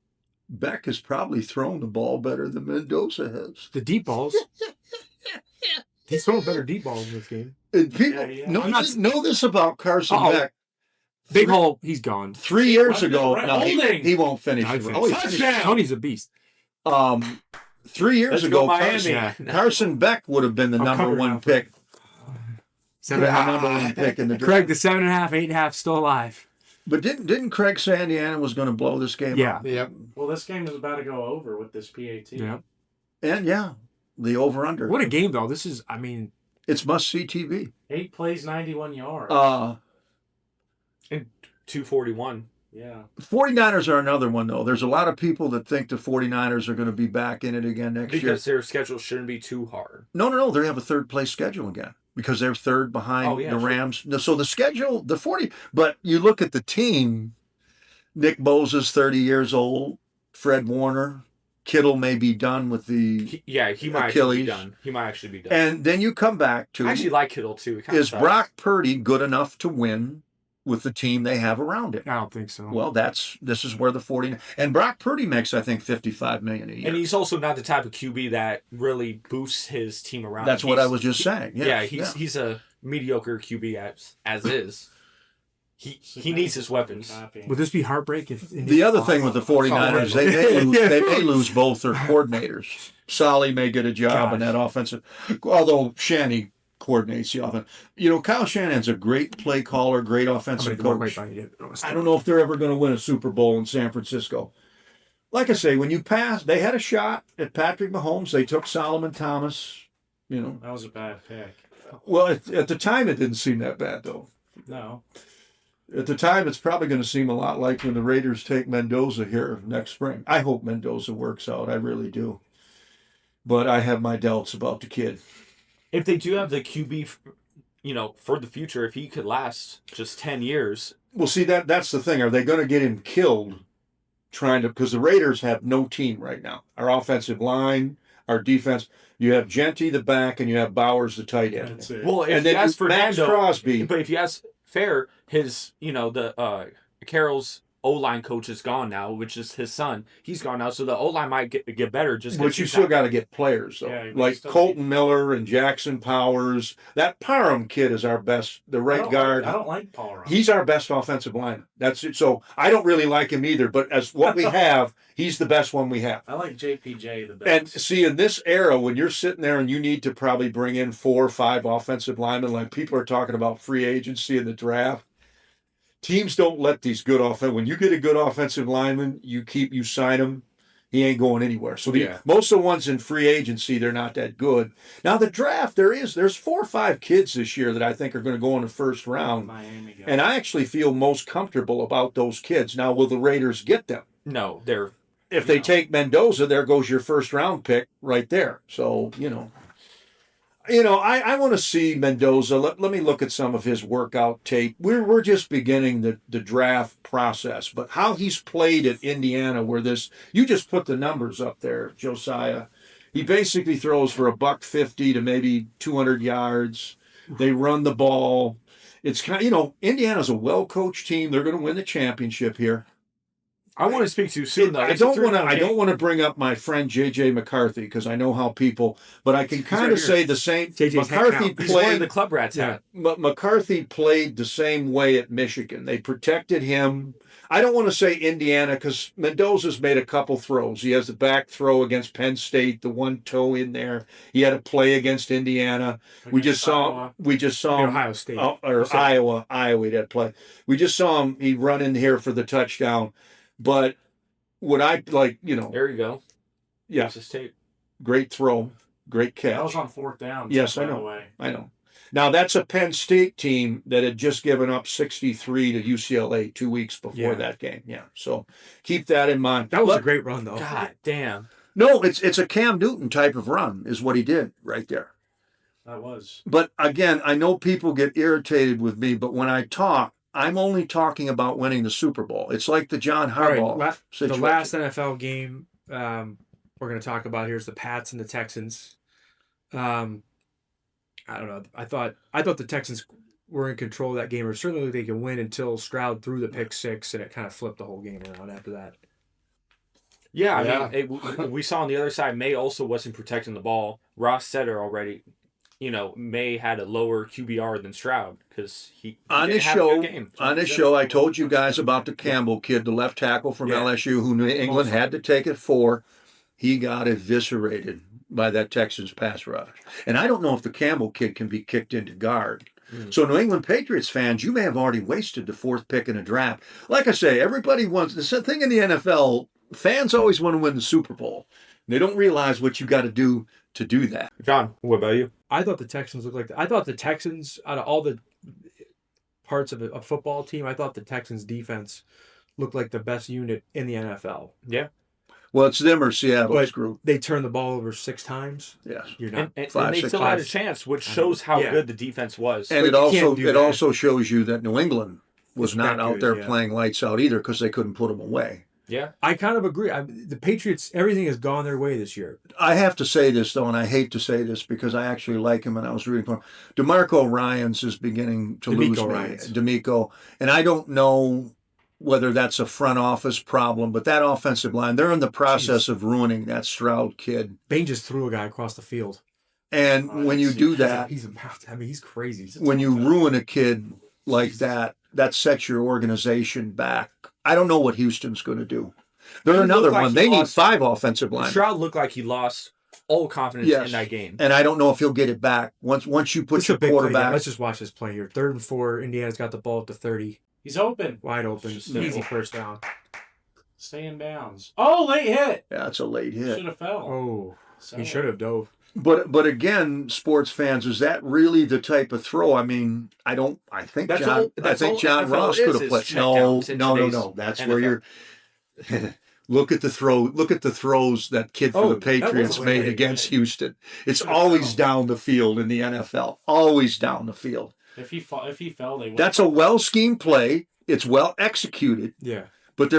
Beck has probably thrown the ball better than Mendoza has. the deep balls. He's throwing better deep balls in this game. And people Yeah. know this about Carson Uh-oh. Beck. Big hole. He's gone. 3 years ago, Right, no, holding. he won't finish. I the- think- oh, he finished. Touchdown! Tony's a beast. 3 years Let's ago, go Miami. Carson Beck would have been the I'm number covered now one for- pick. The 7.5. number one pick in the draft. Craig, the 7.5, 8.5, still alive. But didn't Craig say Indiana was going to blow this game Yeah. up? Yep. Well, this game is about to go over with this PAT. Yeah. And yeah, the over under. What a game, though. This is, I mean, It's must see TV. 8 plays, 91 yards. 241. Yeah. 49ers are another one though. There's a lot of people that think the 49ers are going to be back in it again next year. Because their schedule shouldn't be too hard. No. They have a third place schedule again because they're third behind Oh, yeah, the sure. Rams. So the schedule, but you look at the team. Nick Bosa's 30 years old. Fred Warner, Kittle may be done with the, He might actually Achilles. be done. He might actually be done. and then you come back to I actually like Kittle too. He kinda is sucks. Brock Purdy good enough to win with the team they have around it? I don't think so. Well, this is where the 40 and Brock Purdy makes I think $55 million a year. And he's also not the type of QB that really boosts his team around. That's what I was just saying. Yeah, Yes, he's a mediocre QB as is. He needs his weapons. Would this be heartbreak if The other thing with the 49ers, they may lose both their coordinators. Solly may get a job in that offensive, although Shanny coordinates the offense. Kyle Shanahan's a great play caller, great offensive coach. I don't know if they're ever going to win a Super Bowl in San Francisco. Like I say, when you pass, they had a shot at Patrick Mahomes. They took Solomon Thomas. That was a bad pick. Well, at the time, it didn't seem that bad, though. No. At the time, it's probably going to seem a lot like when the Raiders take Mendoza here next spring. I hope Mendoza works out. I really do. But I have my doubts about the kid. If they do have the QB, for the future, if he could last just 10 years. Well, see, that's the thing. Are they going to get him killed because the Raiders have no team right now. Our offensive line, our defense, you have Genty, the back, and you have Bowers, the tight end. That's it. Well, if And you then ask Max Fernando, Crosby. but if you ask Fair, his, the Carroll's O-line coach is gone now, which is his son. He's gone now, so the O-line might get better. But you still got to get players, though. Yeah, like still Colton Miller and Jackson Powers. That Parham kid is our best, the right guard. I don't like Paul Ryan. He's our best offensive lineman. That's it. So I don't really like him either, but as what we have, he's the best one we have. I like JPJ the best. And see, in this era, when you're sitting there and you need to probably bring in 4 or 5 offensive linemen, like people are talking about free agency in the draft, teams don't let these good when you get a good offensive lineman, you sign him, he ain't going anywhere. So most of the ones in free agency, they're not that good. Now the draft, there's 4 or 5 kids this year that I think are going to go in the first round. Miami guy. And I actually feel most comfortable about those kids. Now, will the Raiders get them? No, they're. If they take Mendoza, there goes your first round pick right there. So, I want to see Mendoza. Let me look at some of his workout tape. We're just beginning the draft process, but how he's played at Indiana, where you just put the numbers up there, Jesiah. He basically throws for $150 to maybe 200 yards. They run the ball. It's Indiana's a well-coached team. They're going to win the championship here. I want to speak too soon though. I don't want to bring up my friend JJ McCarthy because I know how people, but I can kind right of here. say the same. JJ's McCarthy hanging out. He's wearing played the Club Rats hat. McCarthy played the same way at Michigan. They protected him. I don't want to say Indiana because Mendoza's made a couple throws. He has the back throw against Penn State, the one toe in there. He had a play against Indiana. We just saw him. Ohio State. Iowa. He had play. We just saw him. He run in here for the touchdown. But what I like, There you go. yeah, Here's his tape. great throw, great catch. That was on 4th down. Yes, I by know. the way. I know. Now that's a Penn State team that had just given up 63 to UCLA 2 weeks before that game. Yeah, so keep that in mind. That was a great run, though. God damn. No, it's a Cam Newton type of run is what he did right there. That was. But again, I know people get irritated with me, but when I talk, I'm only talking about winning the Super Bowl. It's like the John All right, Harbaugh the situation. last NFL game we're going to talk about here is the Pats and the Texans. I don't know. I thought the Texans were in control of that game, or certainly they could win until Stroud threw the pick six, and it kind of flipped the whole game around after that. Yeah, I mean, we saw on the other side, May also wasn't protecting the ball. Ross said it already. May had a lower QBR than Stroud because he On didn't this have a show, good game. I told you guys about the Campbell kid, the left tackle from LSU, who New England had to take it for. He got eviscerated by that Texans pass rush. And I don't know if the Campbell kid can be kicked into guard. So New England Patriots fans, you may have already wasted the 4th pick in a draft. Like I say, everybody wants, the thing in the NFL, fans always want to win the Super Bowl. They don't realize what you got to do that. John, what about you? I thought the Texans looked like I thought the Texans, out of all the parts of a football team, I thought the Texans defense looked like the best unit in the NFL. Yeah. Well, it's them or Seattle's group. They turned the ball over 6 times. Yes. You're not. And Five, they six still had a times. chance, which shows how good the defense was. And But it you can't do that. also shows you that New England was It's not not out good, there yeah. playing lights out either because they couldn't put them away. Yeah. I kind of agree. The Patriots, everything has gone their way this year. I have to say this, though, and I hate to say this because I actually like him and I was rooting for him. DeMarco Ryans is beginning to lose me. DeMeco. And I don't know whether that's a front office problem, but that offensive line, they're in the process of ruining that Stroud kid. Bain just threw a guy across the field. And when you do that, he's he's crazy. when you ruin a kid like that, that sets your organization back. I don't know what Houston's going to do. They're another one. They need 5 offensive linemen. Stroud looked like he lost all confidence in that game. And I don't know if he'll get it back. Once you put your quarterback. Let's just watch this play here. 3rd and 4. Indiana's got the ball at the 30. He's open. Wide open. Just Easy simple. first down. Stay in bounds. Oh, late hit. Yeah, it's a late hit. Should have fell. Oh, So, he should have dove. But again, sports fans, is that really the type of throw? I mean, I think That's John all John NFL Ross is could have played. checkdowns in today's No. That's NFL. where you're. Look at the throws that kid for the Patriots was made late. against Houston. It's always down the field in the NFL. Always down the field. If he fell, they would. That's a well schemed play. It's well executed. Yeah. But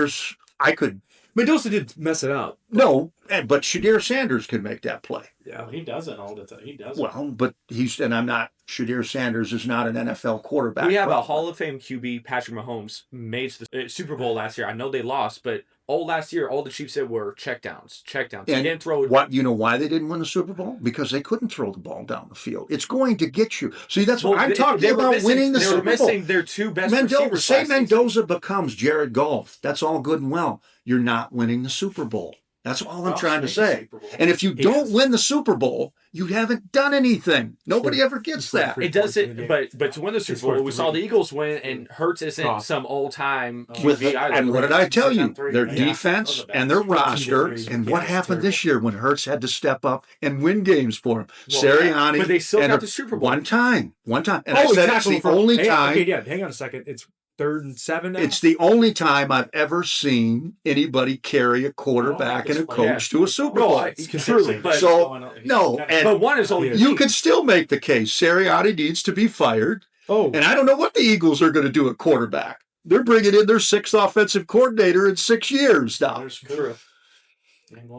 Mendoza did mess it up. but Shadir Sanders could make that play. Yeah. He doesn't all the time. He doesn't. Well, but Shadir Sanders is not an NFL quarterback. We have a Hall of Fame QB, Patrick Mahomes, made the Super Bowl last year. I know they lost, but last year, all the Chiefs said were checkdowns. And He didn't throw it. What you know why they didn't win the Super Bowl? Because they couldn't throw the ball down the field. It's going to get you. See, that's what I'm talking about. Winning the Super Bowl. They were missing their 2 best receivers. Say last season. Mendoza becomes Jared Goff. That's all good and well. You're not winning the Super Bowl. That's all I'm trying to say. And if you don't win the Super Bowl, you haven't done anything. Nobody ever gets that. It doesn't, but to win the Super Bowl, we saw the Eagles win, and Hurts isn't some old-time QB either. And what did I tell you? Their Yeah. defense and their roster. And what happened this year when Hurts had to step up and win games for him? Sirianni. But they still got the Super Bowl. One time. And I said it's the only time. Okay, yeah, hang on a second. It's 3rd and 7 now. It's the only time I've ever seen anybody carry a quarterback and a coach to a Super Bowl. Truly. But, but one is only you could still make the case Sirianni needs to be fired. And I don't know what the Eagles are going to do at quarterback. They're bringing in their 6th offensive coordinator in 6 years now.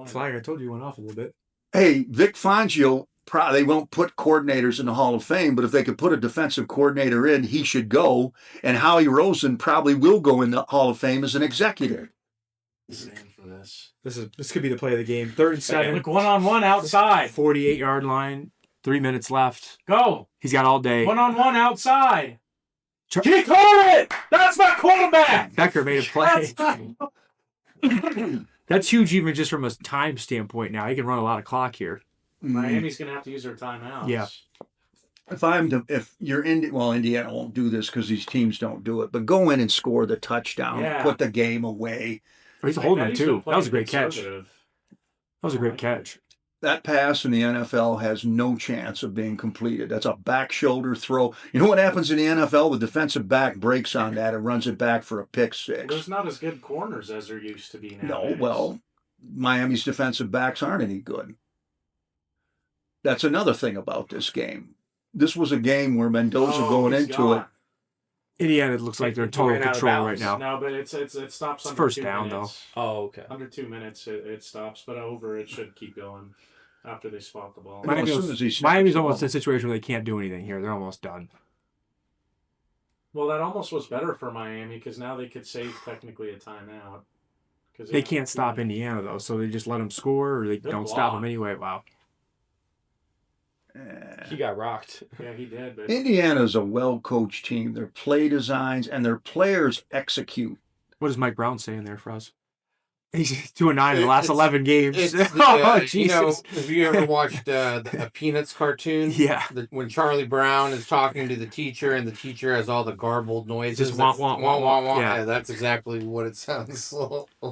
Flag, I told you went off a little bit. Hey, Vic Fangio, they won't put coordinators in the Hall of Fame, but if they could put a defensive coordinator in, he should go. And Howie Roseman probably will go in the Hall of Fame as an executive. Stand for this. This could be the play of the game. 3rd and 7. Look, 1-on-1 outside. 48-yard line. 3 minutes left. Go. He's got all day. 1-on-1 outside. Char- He caught it. That's my quarterback. Becker made a play. That's huge, even just from a time standpoint. Now he can run a lot of clock here. Miami's gonna have to use their timeouts. Yeah. If you're Indiana won't do this because these teams don't do it, but go in and score the touchdown, Yeah. put the game away. He's Like, holding that it he's too. been That was a playing great catch. That conservative. was a great catch. That pass in the NFL has no chance of being completed. That's a back shoulder throw. You know what happens in the NFL? The defensive back breaks on that and runs it back for a pick six. There's not as good corners as there used to be now. No, well, Miami's defensive backs aren't any good. That's another thing about this game. This was a game where Mendoza going into it. Indiana looks like they're in He total ran out of control right bounds. now. No, but it stops It's under first 2 down, minutes. Oh, okay. Under 2 minutes, it stops, but over it should keep going after they spot the ball. Well, as Miami's, soon as he snaps Miami's the almost ball. in a situation where they can't do anything here. They're almost done. Well, that almost was better for Miami because now they could save technically a timeout. Cause They can't stop Indiana, though, so they just let them score or they Good don't stop them block. anyway. Wow. He got rocked. Yeah, he did. But Indiana's a well-coached team. Their play designs and their players execute. What does Mike Brown say in there for us? He's 2-9 in the last It's- 11 games. It's Oh, you know, Jesus. have you ever watched a Peanuts cartoon? Yeah. When Charlie Brown is talking to the teacher and the teacher has all the garbled noises. Just wah, wah, wah, wah. Yeah. Yeah. That's exactly what it sounds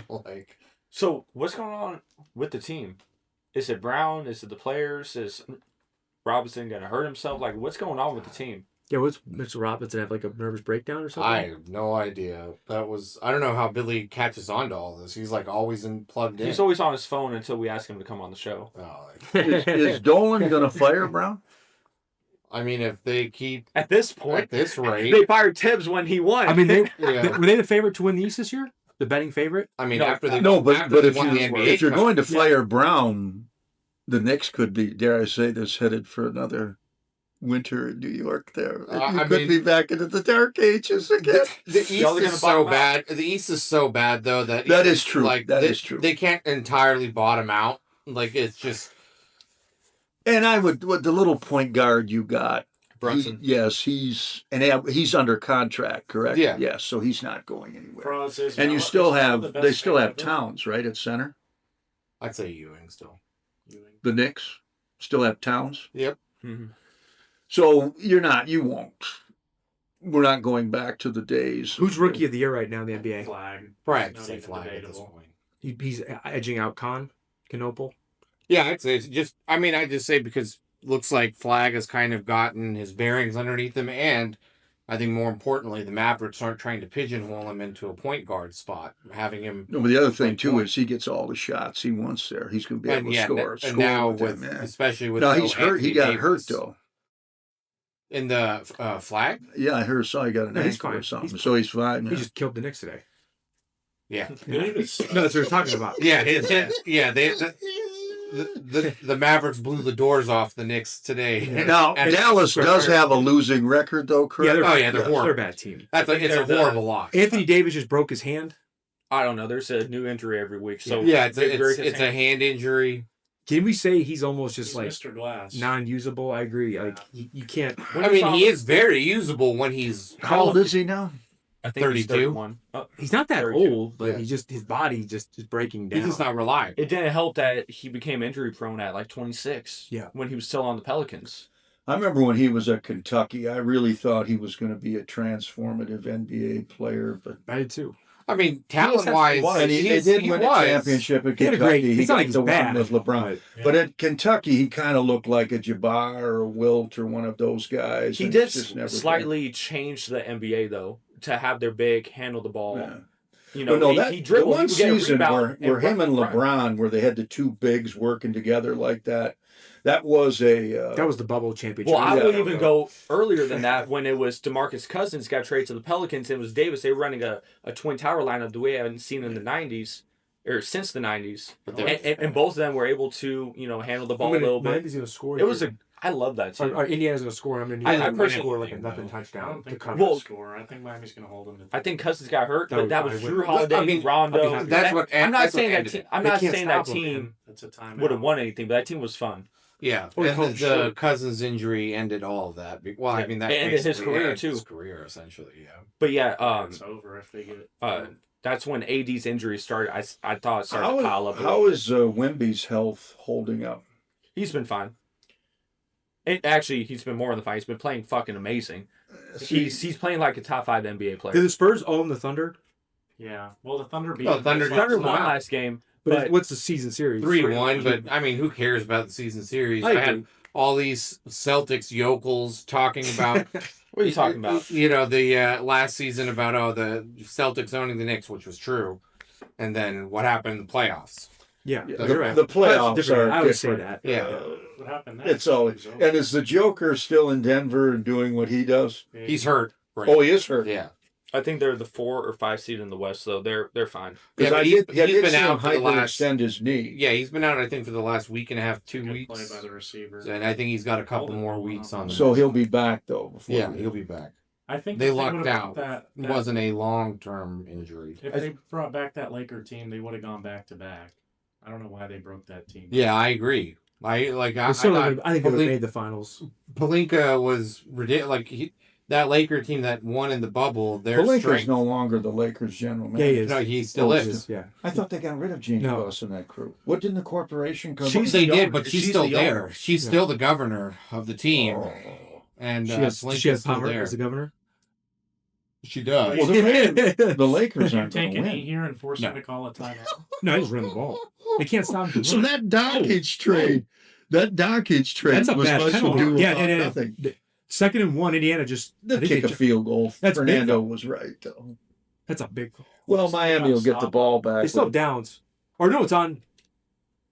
like. So what's going on with the team? Is it Brown? Is it the players? Is Robinson gonna hurt himself? Like, what's going on with the team? Yeah, what's Mr. Robinson have like a nervous breakdown or something? I have no idea. I don't know how Billy catches on to all this. He's like always plugged in. He's always on his phone until we ask him to come on the show. Oh, Is Dolan going to fire Brown? I mean, if they keep At this at point, this rate, they fired Tibbs when he won. I mean, yeah. were they the favorite to win the East this year? The betting favorite? I mean, No, after they No, but after they if, won the you, NBA if you're Cup, going to fire Brown, the Knicks could be, dare I say this, headed for another winter in New York there. You I could mean- be back into the dark ages again. the East Y'all are gonna is bottom so out. bad. The East is so bad though that That is true. Like That they, is true. They can't entirely bottom out. Like it's just And I would, what the little point guard you got, Brunson. yes, he's under contract, correct? Yeah. Yes, so he's not going anywhere. Faraz is And you Melo- still is Melo have, the they best still player have ever? Towns, right, at center? I'd say Ewing still. The Knicks still have Towns. Yep. Mhm. So you won't. We're not going back to the days. Who's rookie of the year right now in the NBA? Flag. Probably have to Not say even Flag at this debatable. point. He's edging out Canopel. Yeah, I'd say it's just. I mean, I'd just say because looks like Flag has kind of gotten his bearings underneath him, and I think more importantly, the Mavericks aren't trying to pigeonhole him into a point guard spot, having him. No, but the other thing Like too point. is he gets all the shots he wants there. He's going to be able And to yeah, score. and score now with with him, yeah. especially with No, no he's hurt. He Anthony got Davis. hurt though. In the Flag. Yeah, I saw he got an No, he's ankle or fine. something. He's So he's fine. He just killed the Knicks today. Yeah. Davis. No, that's what we're talking about. Yeah, the Mavericks blew the doors off the Knicks today. Now And- Dallas does have a losing record though, Yeah, correct? they're, Oh, yeah, they're horrible. They're a bad team. It's a horrible loss. Anthony Davis just broke his hand. I don't know. There's a new injury every week. So Yeah, it's they break his a hand. hand injury. Can we say he's almost just He's like Mr. Glass. non-usable? I agree. Like you can't. When I you mean, saw he him- is very usable when he's How old is he now? I think he's 32. 31. Oh, He's not that 32. old, but Yeah. his body just is breaking down. He's just not reliable. it didn't help that he became injury prone at like 26. Yeah. When he was still on the Pelicans. I remember when he was at Kentucky, I really thought he was going to be a transformative NBA player, but I did too. I mean, talent wise, and he did win a championship at He had a Kentucky. great- He it's not got like he's the one bad, with LeBron. Yeah. But at Kentucky, he kind of looked like a Jabbar or a Wilt or one of those guys. He and did it's just never slightly change the NBA though to have their big handle the ball. been. Yeah. You know, Well, no, he the dribbled. one he would get a season rebound where him and run. LeBron, where they had the two bigs working together like that, that was a That was the bubble championship. Well, I Yeah. would even go earlier than that when it was DeMarcus Cousins got traded to the Pelicans and it was Davis. They were running a twin tower lineup the way I haven't seen in the 90s or since the 90s. But And both of them were able to, handle the ball a little bit. Miami's gonna score. It was here. I love that team. Or Indiana's going to score. I'm going I to personally- score like a I nothing don't touchdown to think cover. they're Well- gonna score. I think Miami's going to hold them. To I think Cousins got hurt, That but would that was probably Drew win. Holiday, I'd be Rondo. happy. That's what- I'm and not that's what saying that. ended. I'm They not can't saying that stop 'em, team That's a timeout. would have won anything, but that team was fun. Yeah, Well, and Coach the Short. Cousins injury ended all of that. Well, I Yeah. mean that It ended his basically career, ended too. His career essentially, yeah. But yeah, It's over if they get it. that's when AD's injuries started. I thought it started to pile up. How is Wemby's health holding up? He's been fine. Actually, he's been more than fine. He's been playing fucking amazing. He's playing like a top 5 NBA player. Did the Spurs own the Thunder? Yeah. Well, the Thunder beat. Well, them Thunder- this Thunder last won night. last game, But, but what's the season series? 3-1, but I mean, who cares about the season series? I I agree. had all these Celtics yokels talking about. what are you talking about? You know, the last season about the Celtics owning the Knicks, which was true, and then what happened in the playoffs. Yeah, The, you're right. the playoffs That's are different. I would say different. that. Yeah, What happened? It's always. And is the Joker still in Denver and doing what he does? he's hurt. Right. Oh, he is hurt. Yeah, I think they're the 4 or 5 seed in the West, so they're fine. Because Yeah, I but did, he's I did been see him out for the last. hyperextend his knee. Yeah, he's been out. I think for the last week and a half, 2 Good weeks, play by the receiver. and I think he's got a couple Hold it, more hold it, weeks hold on it. the. So he'll be back though. Before Yeah, he'll be back. I think They if lucked would've out. brought That, It wasn't a long-term injury. If they brought back that Laker team, they would have gone back to back. I don't know why they broke that team. Yeah, I agree. I I think they would have Palinka- made the finals. Palinka was ridiculous. Like that Laker team that won in the bubble, their Palinka's strength. no longer the Lakers general Yeah, manager. he is. No, he still Oh, is. Yeah. I thought they got rid of Jeannie No. Buss and that crew. What didn't the corporation come? She's They the did, owner. but she's She's still the there. owner. She's still the governor of the team, Oh. and She has Palinka's still power there. as the governor. She does. Well, the Lakers Can you aren't going take to an 8 win. here and force No. him to call a timeout? No, he just run the ball. They can't stop him. from So running. that Dockage trade, That's a bad supposed to penalty. do Yeah, about and nothing. 2nd and 1, Indiana just. I They'll think kick they a ju- field goal. That's big, Fernando though. was right though. That's a big call. Well, Miami will get the ball back. They still have with- downs. Or no, it's on.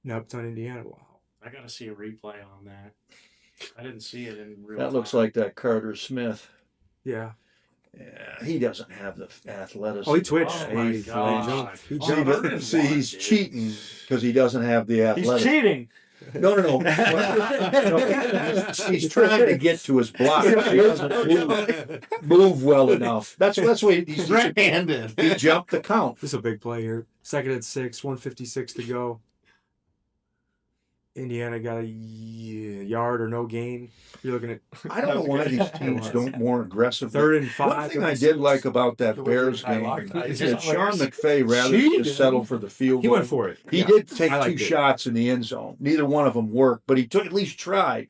No, it's on Indiana. Wow. I got to see a replay on that. I didn't see it in real That looks time. like that Carter Smith. Yeah. Yeah, he doesn't have the athleticism. Oh, he twitched. Oh, my He God. He Oh, See, jumped. but, Vernon see, he's Watt, dude. cheating because he doesn't have the He's athleticism. cheating. No. He's trying to get to his block. He doesn't move well enough. That's what he's right-handed. He jumped the count. This is a big play here. 2nd and 6, 156 to go. Indiana got a yard or no gain. You're looking at I don't know why these teams don't more aggressively. 3rd and 5. One thing I did like about that Bears game is that Sean McVay, rather than just settle for the field He goal, went for it. he did take I two liked it. shots in the end zone. Neither one of them worked, but he at least tried.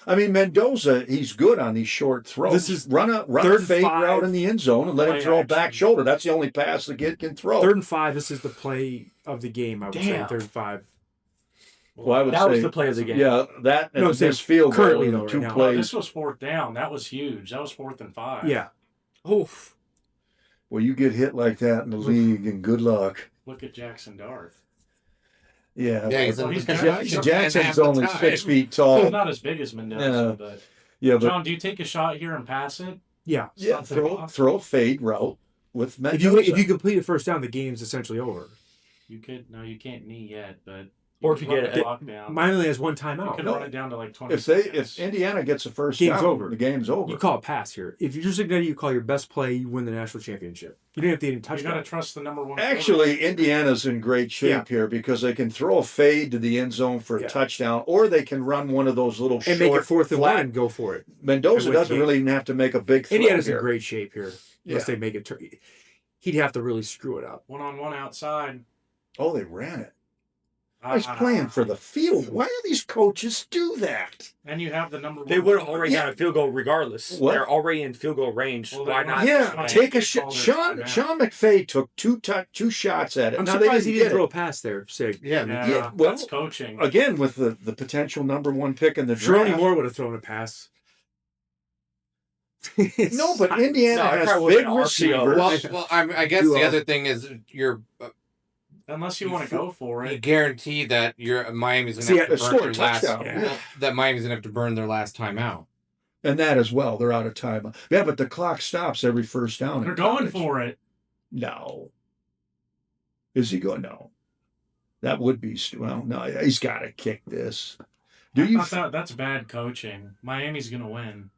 I mean, Mendoza, he's good on these short throws. This is run a 3rd and fade 5. route in the end zone and let him Play throw action. back shoulder. That's the only pass the kid can throw. 3rd and 5. This is the play of the game, I would say. Damn. 3rd and 5. Well, I would That say, was the play of the game. yeah, that and No, this field goal currently, are though, the two right now. Oh, plays. this was 4th down. That was huge. That was 4th and 5. Yeah. Oof. Well, you get hit like that in the league, and good luck. Look at Jackson Darth. Yeah, Yeah, he's but in he's the good. construction Jackson's half the only time. 6 feet He's tall. not as big as Mendoza, Yeah. but Yeah, but John, do you take a shot here and pass it? Yeah. yeah, Something off? throw a fade route with If Mendoza. you complete a first down, the game's essentially over. You could. No, you can't knee yet, but. Or if you could get run the it- clock down. Miami only has one You timeout. could No. run it down to like 20 if seconds. Indiana gets a first Game's down, over. the game's over. You call a pass here. If you're just going to call your best play, you win the national championship. You don't have to even touch You got to that. trust the number 1. Actually, Indiana's in great shape here because they can throw a fade to the end zone for a Yeah. touchdown, or they can run one of those little And short, make it 4th and 1 flat. and go for it. Mendoza and win doesn't the really even have to make a big throw Indiana's here. in great shape here. Unless Yeah. they make it. He'd have to really screw it up. 1-on-1 outside. Oh, they ran it. He's playing for the field. Why do these coaches do that? And you have the number 1. They would have already Yeah. got a field goal regardless. What? They're already in field goal range. Well, Why they're not? Yeah, Right. take a They shot. called it Sean timeout. McVay took two shots at it. I'm Now, they surprised he didn't get throw it. a pass there, Sig. Yeah, Yeah, well, that's coaching. Again, with the potential number 1 pick in the Sheroni draft. Moore would have thrown a pass. No, but Indiana No, it has probably big would've been RPO. receivers. well, I guess You the are. other thing is you're Unless you want to go for you it. guarantee that Miami's See, gonna have to score a burn their last touchdown. Yeah. that Miami's gonna have to burn their last time out. And that as well. They're out of time. Yeah, but the clock stops every first down. in They're going college. for it. No. Is he going? No. That would be well. No, he's got to kick this. Do you? That's bad coaching. Miami's gonna win.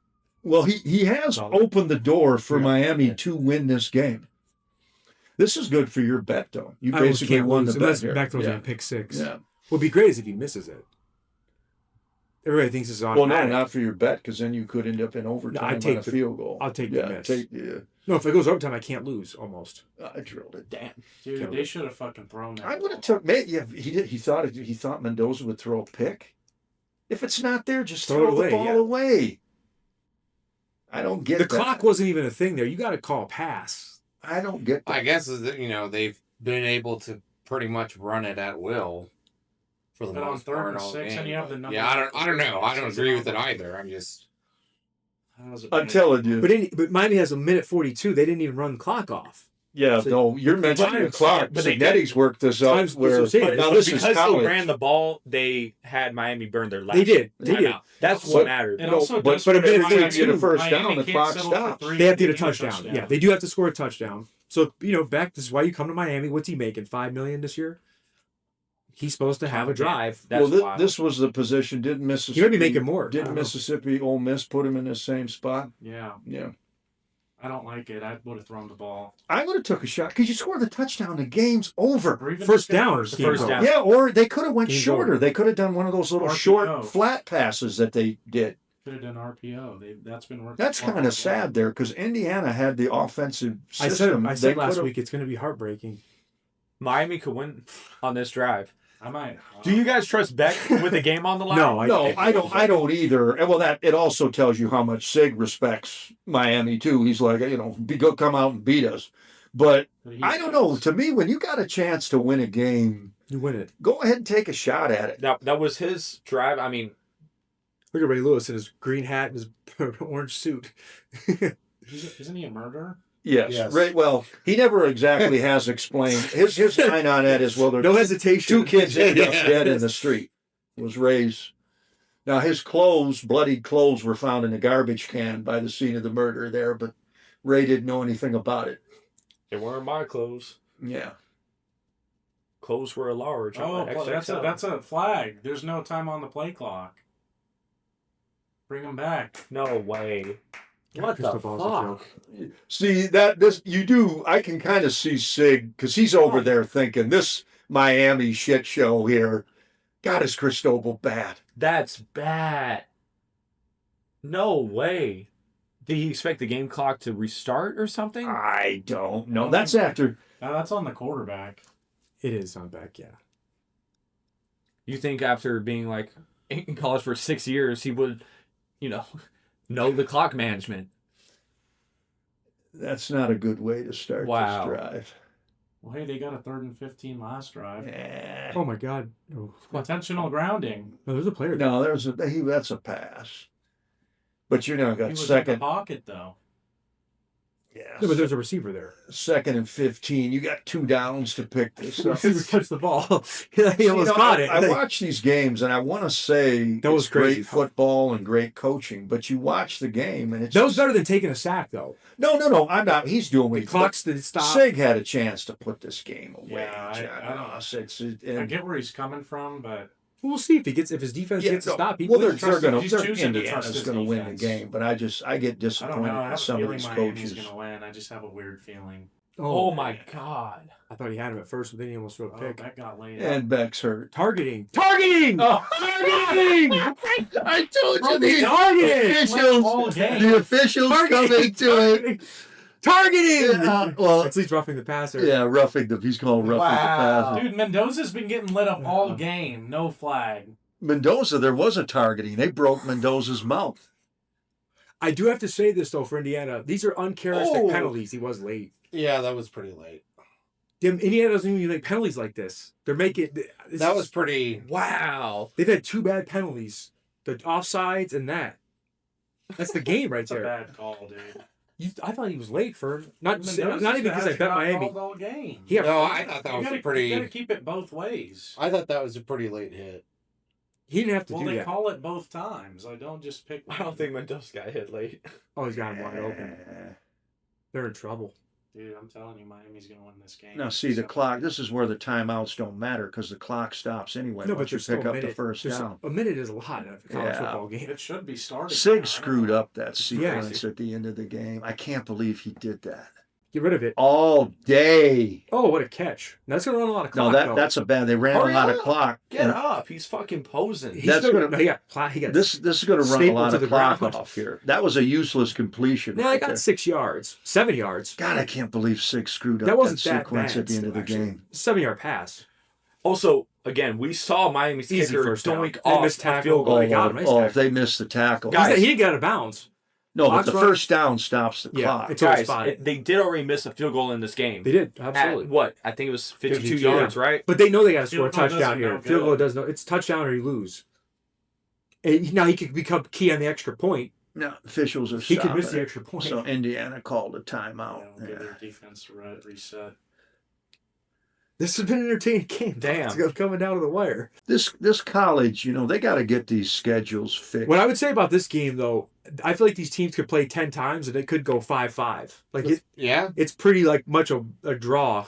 Well, he has opened the door for Miami to win this game. This is good for your bet, though. You I almost basically can't won lose the bet unless here. Beck throws Yeah. in a pick six. Yeah. What'd be great is if he misses it. Everybody thinks it's Well, automatic. no, not for your bet, because then you could end up in overtime take on a field goal. I'll take the miss. Yeah. No, if it goes overtime, I can't lose. Almost. I drilled it. Damn. Dude, they should have fucking thrown that. I would have took. Maybe he did. He thought Mendoza would throw a pick. If it's not there, just throw the ball away. I don't get the that. clock wasn't even a thing there. You got to call a pass. I don't get that. I guess is that they've been able to pretty much run it at will for the But on most third part and all 6, game. and you have the But, number. yeah, I don't know. I don't agree with it either. I'm just. I'm telling you. But Miami has a minute 42. They didn't even run the clock off. Yeah, no, you're mentioning the clock. but they Cignetti's worked this up Times- where that's what I'm saying. now But this is because college. they ran the ball, they had Miami burn their last. They did. timeout. That's So- what mattered. It No, also but- does but if for they Miami get a too. first Miami down, the can't clock settle for stops. 3. They have to They get a need touchdown. Yeah, they do have to score a touchdown. So Beck, this is why you come to Miami. What's he making? $5 million this year. He's supposed to have a drive. That's Well, wild. this was the position. Didn't Mississippi? He might be making more. I Didn't don't know. Mississippi Ole Miss put him in the same spot? Yeah, Yeah. I don't like it. I would have thrown the ball. I would have took a shot because you scored the touchdown. The game's over. Or even First just get down. first Game's First over. down. Yeah, or they could have went Game's shorter. over. They could have done one of those little RPO. short flat passes that they did. Could have done RPO. That's been working. That's kind of sad there because Indiana had the offensive I system. said They last could've- week it's going to be heartbreaking. Miami could win on this drive. I might. Do you guys trust Beck with the game on the line? No, No, I don't. I don't either. And well, that it also tells you how much Sig respects Miami too. He's like, go come out and beat us. But I don't know. To me, when you got a chance to win a game, You win it. go ahead and take a shot at it. That was his drive. I mean, Look at Ray Lewis in his green hat and his orange suit. Isn't he a murderer? Yes. Right. Well, he never exactly has explained. His line on that is, well, there No hesitation. two kids ended up dead in the street. Was Ray's. Now his clothes, bloodied clothes, were found in a garbage can by the scene of the murder there, but Ray didn't know anything about it. they weren't my clothes. Yeah. Clothes were large. Oh, that's a flag. There's no time on the play clock. Bring him back. No way. What the Crystal ball's a fuck? joke. See you do. I can kind of see Sig because he's over there thinking this Miami shit show here. God, is Cristobal bad? That's bad. No way. Did he expect the game clock to restart or something? I don't know. That's after. Now that's on the quarterback. It is on back, yeah. You think after being like in college for 6 years, he would, know the clock management? That's not a good way to start Wow. this drive. Well, hey, they got a 3rd and 15 last drive. Eh. Oh my God. Oh. Intentional grounding. No, there's a player. No, that's a pass. But you know, He got was in the second. pocket though. Yeah. No, but there's a receiver there. 2nd and 15. You got 2 downs to pick this The up. receiver touched the ball. he almost caught it. I watch these games and I want to say That was it's great crazy. football and great coaching, but you watch the game and it's That was better than taking a sack, though. No. I'm not. He's doing The what clocks did stop. Sig had a chance to put this game away. Yeah, I don't- Josh. It's I get where he's coming from, but We'll see if his defense gets a stop. He well, wins. they're going He's to. choosing to Indiana's trust his going to win the defense. game, but I get I don't disappointed know. I in have a some of feeling these Miami's coaches. gonna win. I just have a weird feeling. Oh my God. I thought he had him at first, but then he almost threw a Oh, pick. that got laid And Beck's hurt. Targeting! Oh. Targeting! I told Targeting! all game. the officials coming to it. Targeting! Well, At least roughing the passer. yeah, roughing the. He's called roughing Wow. the passer. Dude, Mendoza's been getting lit up all game. No flag. Mendoza, there was a targeting. They broke Mendoza's mouth. I do have to say this, though, for Indiana. These are uncharacteristic Oh. penalties. He was late. Yeah, that was pretty late. Indiana doesn't even make penalties like this. They're making... That was pretty. Wow. They've had 2 bad penalties. The offsides and that. That's the game right That's a there. bad call, dude. I thought he was late for... Not Mendoza's even because I bet Miami. called all game. Yeah. No, I thought that You was gotta, a pretty. you gotta keep it both ways. I thought that was a pretty late hit. He didn't have to Well, do they that. call it both times. I don't just pick one. I don't think Mendoza got hit late. Oh, he's got him wide open. They're in trouble. Dude, I'm telling you, Miami's going to win this game. Now, see, the clock, this is where the timeouts don't matter because the clock stops anyway No, but once you there's still pick a up the minute. first down. A minute is a lot in a college Yeah. football game. It should be started. Sig screwed up that Yeah. sequence at the end of the game. I can't believe he did that. Get rid of it. All day. Oh, what a catch. That's going to run a lot of No, clock, though. that's a bad. They ran Hurry a lot of up. clock. Get And up. He's fucking posing. He's that's still, gonna- no, he got This is going to run a stapled lot to of the clock ground. off here. That was a useless completion. Yeah, I right got there. 6 yards. 7 yards. God, I can't believe Sig screwed up That wasn't that that sequence bad. at the end of the still, actually. game. 7-yard pass. Also, again, we saw Miami's Easy kicker first down. doink They off missed a tackle. field goal. they got him. Nice if tackle. they missed the tackle. Guys, He didn't get out of bounds. No, but Clock's the running. first down stops the Yeah, clock. it's always Guys, spotted. they did already miss a field goal in this game. They did, At absolutely. what? I think it was 52 52, yards, right? But they know they got to score a Field goal touchdown doesn't here. go Field goal good. does no. It's touchdown or you lose. And now he could become key on the extra point. No, officials are He could stopping miss the it. extra point. So Indiana called a Yeah, timeout. we'll give Yeah. their defense a reset. This has been an entertaining game. Damn. It's coming down to the wire. This college, they got to get these schedules fixed. What I would say about this game, though, I feel like these teams could play 10 times and it could go 5-5. Like Yeah. it's pretty much a draw.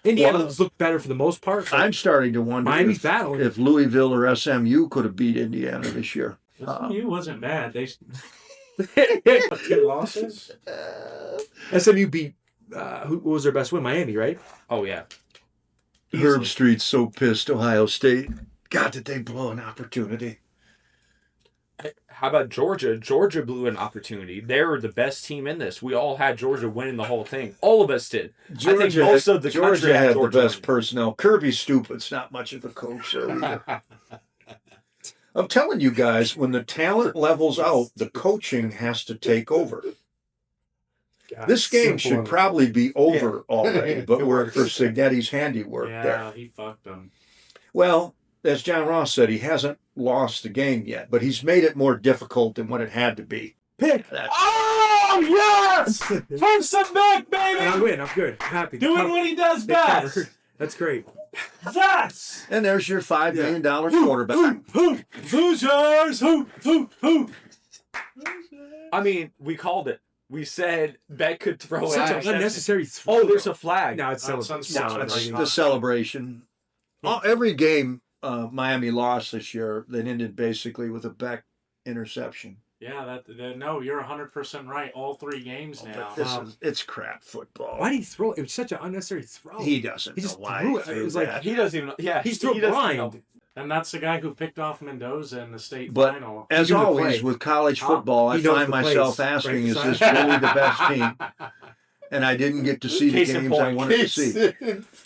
Indiana's looked better for the most part. I'm starting to wonder Miami's battling. if Louisville or SMU could have beat Indiana this year. SMU wasn't bad. They 2 losses. SMU beat who was their best win? Miami, right? Oh, yeah. Herb Street's so pissed. Ohio State. God, did they blow an opportunity? How about Georgia? Georgia blew an opportunity. They were the best team in this. We all had Georgia winning the whole thing. All of us did. I think most of the country Georgia had Georgia the best winning. personnel. Kirby Stupid's not much of a coach. So either. I'm telling you guys, when the talent levels out, the coaching has to take over. God, This game simple should probably be over already, but we're for Signetti's handiwork there. Yeah, he fucked them. Well, as John Ross said, he hasn't lost the game yet, but he's made it more difficult than what it had to be. pick. That's Oh yes! First and back, And I baby. win. I'm good. I'm happy. Doing what he does They best. covered. That's great. Yes. and there's your $5 million quarterback. Hoosiers, who. I mean, we called it. We said Beck could throw Such it. an unnecessary throw. Oh, there's a flag. No, it's That's celebration. That's Right. the celebration. Every game Miami lost this year, they ended basically with a Beck interception. Yeah, no, you're 100% right. All 3 games now. But it's crap football. Why did he throw it? It was such an unnecessary throw. He doesn't He just know why threw he it. threw It was like that. He doesn't even. Yeah, he's he through doesn't blind. know. And that's the guy who picked off Mendoza in the state But final. as He knew the always play. with college football, I He knows find the myself plays, asking, right is beside this him. really the best team? And I didn't get to see the Case in games I point. wanted to see.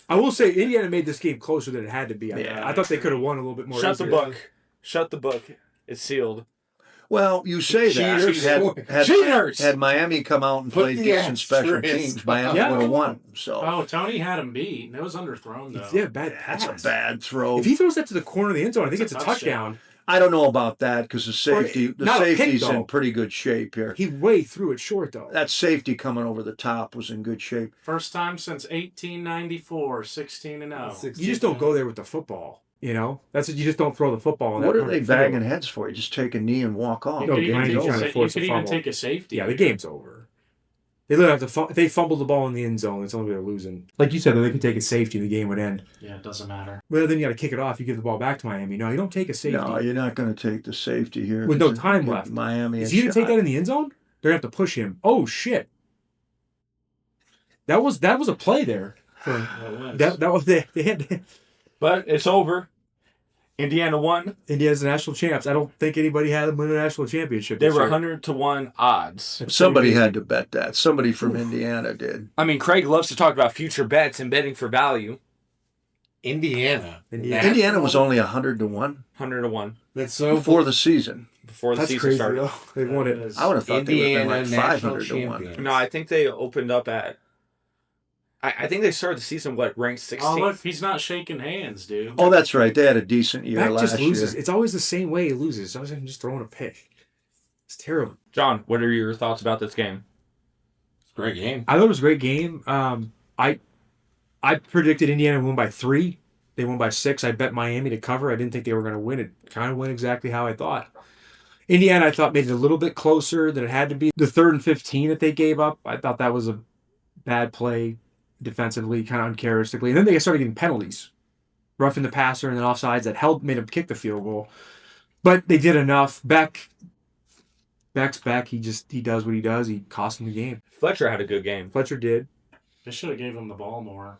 I will say Indiana made this game closer than it had to be. Yeah. I thought they could have won a little bit more. Shut the easier. book. Shut the book. It's sealed. Well, you say that. Cheaters. Cheaters. Had Miami come out and Put played the decent special asterisk. teams, Miami Yeah. would have won. So Oh, Tony had him beat. It was underthrown, though. Yeah, bad pass. that's a bad throw. If he throws that to the corner of the end zone, I think It's it's a a touchdown. I don't know about that because the not a pick, safety's though. in pretty good shape here. He way threw it short though. That safety coming over the top was in good shape. First time since 1894, 16-0. You just don't go there with the football. You know, that's you just don't throw the football. in What that are they field. bagging heads for? You just take a knee and walk off. You No, could even, game's take, over. a, you Force could a even fumble. take a safety. Yeah, the game's over. They literally have to. They fumble the ball in the end zone. It's only they're losing. Like you said, they could take a safety. The game would end. Yeah, it doesn't matter. Well, then you got to kick it off. You give the ball back to Miami. No, you don't take a safety. No, you're not going to take the safety here. With no 'cause time give left. Miami. Is a he going to take shot. that in the end zone? They're going to have to push him. Oh shit! That was a play there. For, that was they had But it's over. Indiana won. Indiana's the national champs. I don't think anybody had them win a national championship. They this were year. 100-1 odds. That's Somebody pretty had to bet that. Somebody from Indiana did. I mean, Craig loves to talk about future bets and betting for value. Indiana. Indiana. Indiana was only 100-1 100-1 That's so before the season. before the That's season crazy started. though. They won it. Is- I would have thought they would Indiana have been like national 500-1. champion. No, I think they opened up at. I think they started the season ranked 16th. Oh, look, he's not shaking hands, dude. Oh, that's right. They had a decent year Mac last just loses. year. It's always the same way he loses. It's always him just throwing a pick. It's terrible. John, what are your thoughts about this game? Great game. I thought it was a great game. I predicted Indiana won by 3. They won by 6. I bet Miami to cover. I didn't think they were going to win. It kind of went exactly how I thought. Indiana, I thought, made it a little bit closer than it had to be. The 3rd and 15 that they gave up, I thought that was a bad play defensively, kind of uncharacteristically. And then they started getting penalties, roughing the passer and then offsides that made him kick the field goal. But they did enough. Beck's back. He does what he does. He cost him the game. Fletcher had a good game. Fletcher did. They should have gave him the ball more.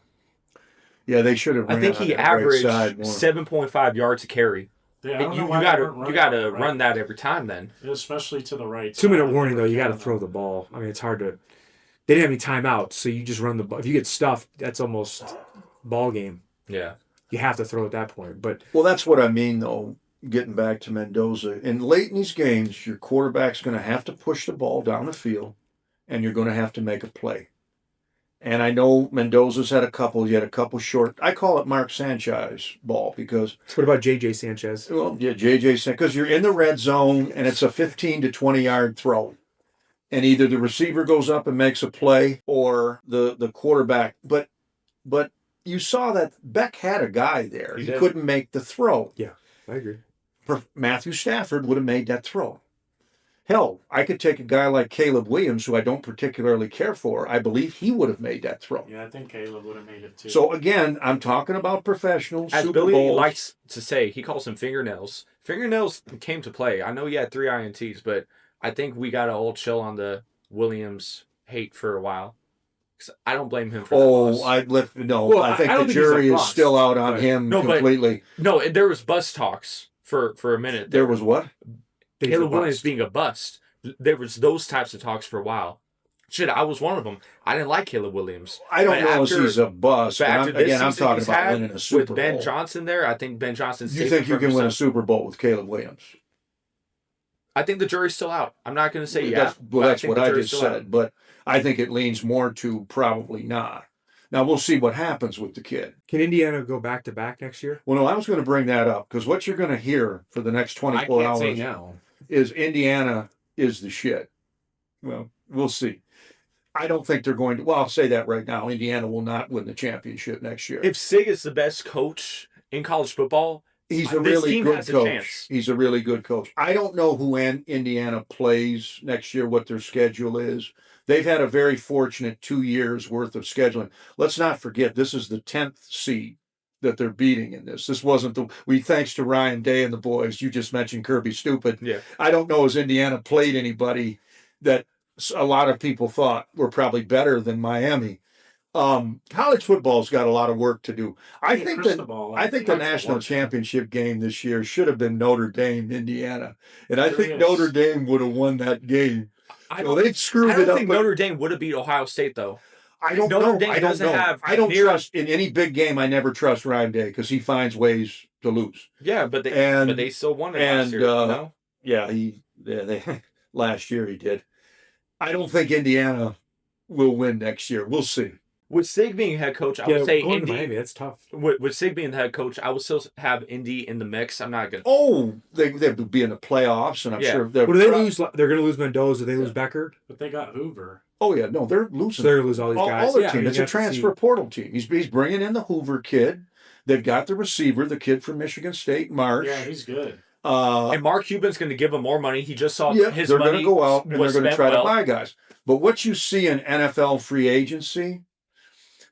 Yeah, they should have. I think he averaged 7.5 yards a carry. Yeah, I don't know You why they weren't you running gotta it, right? run that every time then. Especially to the right. 2-minute side. warning though. You got to Yeah. throw the ball. I mean, it's hard to. They didn't have any timeouts, so you just run the ball. If you get stuffed, that's almost ball game. Yeah. You have to throw at that point. But Well, that's what I mean, though. Getting back to Mendoza, and late in these games, your quarterback's going to have to push the ball down the field, and you're going to have to make a play. And I know Mendoza's had a couple. He had a couple short. I call it Mark Sanchez ball because. what about J.J. Sanchez? Well, yeah, JJ said because you're in the red zone and it's a 15 to 20 yard throw, and either the receiver goes up and makes a play or the quarterback. But you saw that Beck had a guy there. He He did. couldn't make the throw. I agree. Matthew Stafford would have made that throw. Hell, I could take a guy like Caleb Williams, who I don't particularly care for. I believe he would have made that throw. Yeah, I think Caleb would have made it too. So again, I'm talking about professionals, As Super Billy Bowls. likes to say, he calls them fingernails. Fingernails came to play. I know he had 3 INTs, but I think we got to old chill on the Williams hate for a while. 'Cause I don't blame him for that loss. I think I the don't think he's a jury is bust, still out on but- him No, but- completely. No, there was bust talks for a minute. There was what? Caleb Williams being a bust. There was those types of talks for a while. Shit, I was one of them. I didn't like Caleb Williams. I don't But know if after- he's a bust. But but after this I'm season talking he's about had winning a Super with Ben Bowl. Johnson there, I think Ben Johnson's You safe think you for can win a himself. Super Bowl with Caleb Williams? I think the jury's still out. I'm not going to say yeah. That's, well, but that's think what the I jury's just still out. said. But I think it leans more to probably not. Now we'll see what happens with the kid. Can Indiana go back to back next year? Well, no, I was going to bring that up because what you're going to hear for the next 24 I can't say hours no. is Indiana is the shit. Well, we'll see. I don't think they're going to. Well, I'll say that right now. Indiana will not win the championship next year. If Sig is the best coach in college football, He's a this really team good has a coach. chance. He's a really good coach. I don't know who Indiana plays next year, what their schedule is. They've had a very fortunate 2 years worth of scheduling. Let's not forget, this is the 10th seed that they're beating in this. This wasn't thanks to Ryan Day and the boys. You just mentioned Kirby Stupid. Yeah. I don't know, has Indiana played anybody that a lot of people thought were probably better than Miami. College football's got a lot of work to do. I think the national championship game this year should have been Notre Dame, Indiana, and I think Notre Dame would have won that game. I So don't, they've screwed I it don't up. think Notre Dame would have beat Ohio State though. I don't Notre know. Dame I don't doesn't know. have I don't near- trust in any big game. I never trust Ryan Day because he finds ways to lose. Yeah, but they still won it last year. No? Yeah, they last year he did. I don't think Indiana will win next year. We'll see. With Sig being head coach, I would say going to Indy. Miami, that's tough. With Sig being the head coach, I would still have Indy in the mix. I'm not gonna. Oh, they would be in the playoffs, and I'm Yeah. sure they're. What do they lose? They're going to lose Mendoza. They lose Becker. But they got Hoover. Oh yeah, no, they're So losing. they're going to lose all these guys. All their Yeah, I team. mean, It's you a have to see- transfer portal team. He's bringing in the Hoover kid. They've got the receiver, the kid from Michigan State, Marsh. Yeah, he's good. And Mark Cuban's going to give him more money. He just saw Yeah, his they're money going to go out and they're was going to spent try well. to buy guys. But what you see in NFL free agency,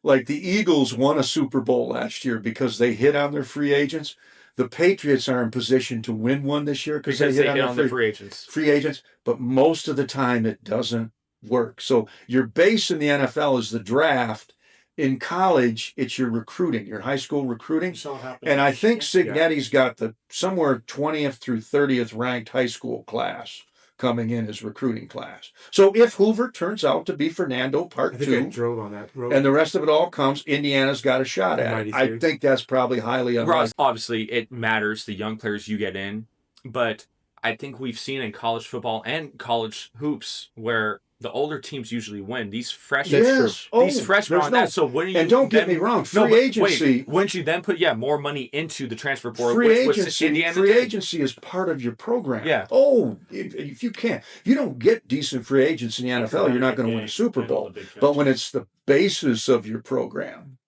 like the Eagles won a Super Bowl last year because they hit on their free agents. The Patriots are in position to win one this year because they hit on their the free agents. free agents, but most of the time it doesn't work. So your base in the NFL is the draft. In college, it's your recruiting, your high school recruiting. You saw what happened And I last think year. Signetti's got the somewhere 20th through 30th ranked high school class coming in as recruiting class. So if Hoover turns out to be Fernando I part think I 2 drove on that road. and the rest of it all comes, Indiana's got a shot at it. I 93. think that's probably highly unlikely. Ross, obviously, it matters the young players you get in, but I think we've seen in college football and college hoops where the older teams usually win. These freshmen, Yes. these Oh, freshmen there's on no- that. So when you And don't get then- me wrong, No, free but agency. Wait, wouldn't you then put more money into the transfer portal? Free which agency, Indiana free did? agency is part of your program. Yeah. Oh, if you can't, if you don't get decent free agents in the NFL, you're not going to win a Super Bowl. But when it's the basis of your program,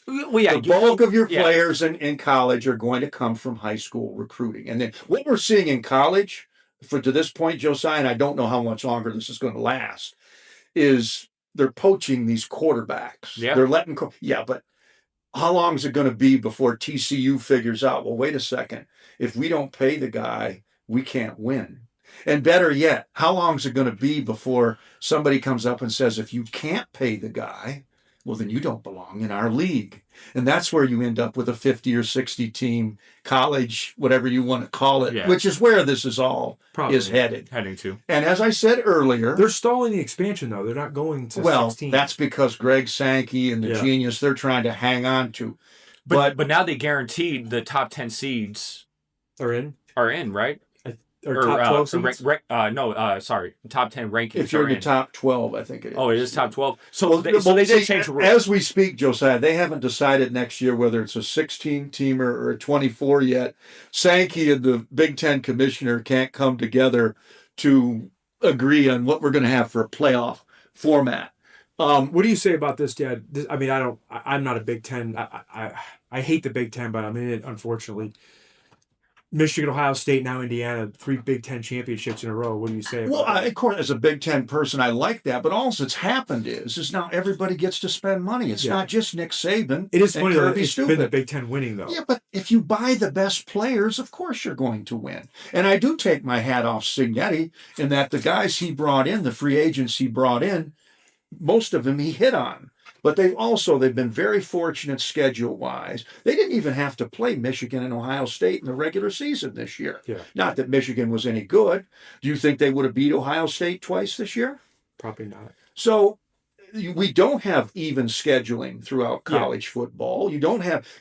Well, yeah, the bulk of your yeah. players in college are going to come from high school recruiting. And then what we're seeing in college, to this point, Jesiah, and I don't know how much longer this is going to last, is they're poaching these quarterbacks. Yeah. They're letting but how long is it going to be before TCU figures out, well, wait a second, if we don't pay the guy, we can't win? And better yet, how long is it going to be before somebody comes up and says, if you can't pay the guy, well, then you don't belong in our league. And that's where you end up with a 50 or 60 team college, whatever you want to call it, Yeah. which is where this is all Probably. is headed. Heading to. And as I said earlier, They're stalling the expansion, though. They're not going to well, 16. that's because Greg Sankey and the Yeah. genius they're trying to hang on to. But now they guaranteed the top 10 seeds They're in. are in, right? Or top 12 seeds? Sorry. Top 10 rankings If you're are in the in. top 12, I think it is. Oh, it is top 12. So, Well, they did see, change the rules. as we speak, Josiah, they haven't decided next year whether it's a 16-teamer or a 24 yet. Sankey and the Big Ten commissioner can't come together to agree on what we're going to have for a playoff format. What do you say about this, Dad? I'm not a Big Ten. I hate the Big Ten, but I'm in it, unfortunately. Michigan, Ohio State, now Indiana, 3 Big Ten championships in a row. What do you say about Well, that? of course, as a Big Ten person, I like that. But all that's happened is now everybody gets to spend money. It's Yeah. not just Nick Saban. It is and funny that Kirby it's Stupid. been the Big Ten winning, though. Yeah, but if you buy the best players, of course you're going to win. And I do take my hat off Signetti in that the guys he brought in, the free agents he brought in, most of them he hit on. But they've been very fortunate schedule-wise. They didn't even have to play Michigan and Ohio State in the regular season this year. Yeah. Not that Michigan was any good. Do you think they would have beat Ohio State twice this year? Probably not. So we don't have even scheduling throughout college football.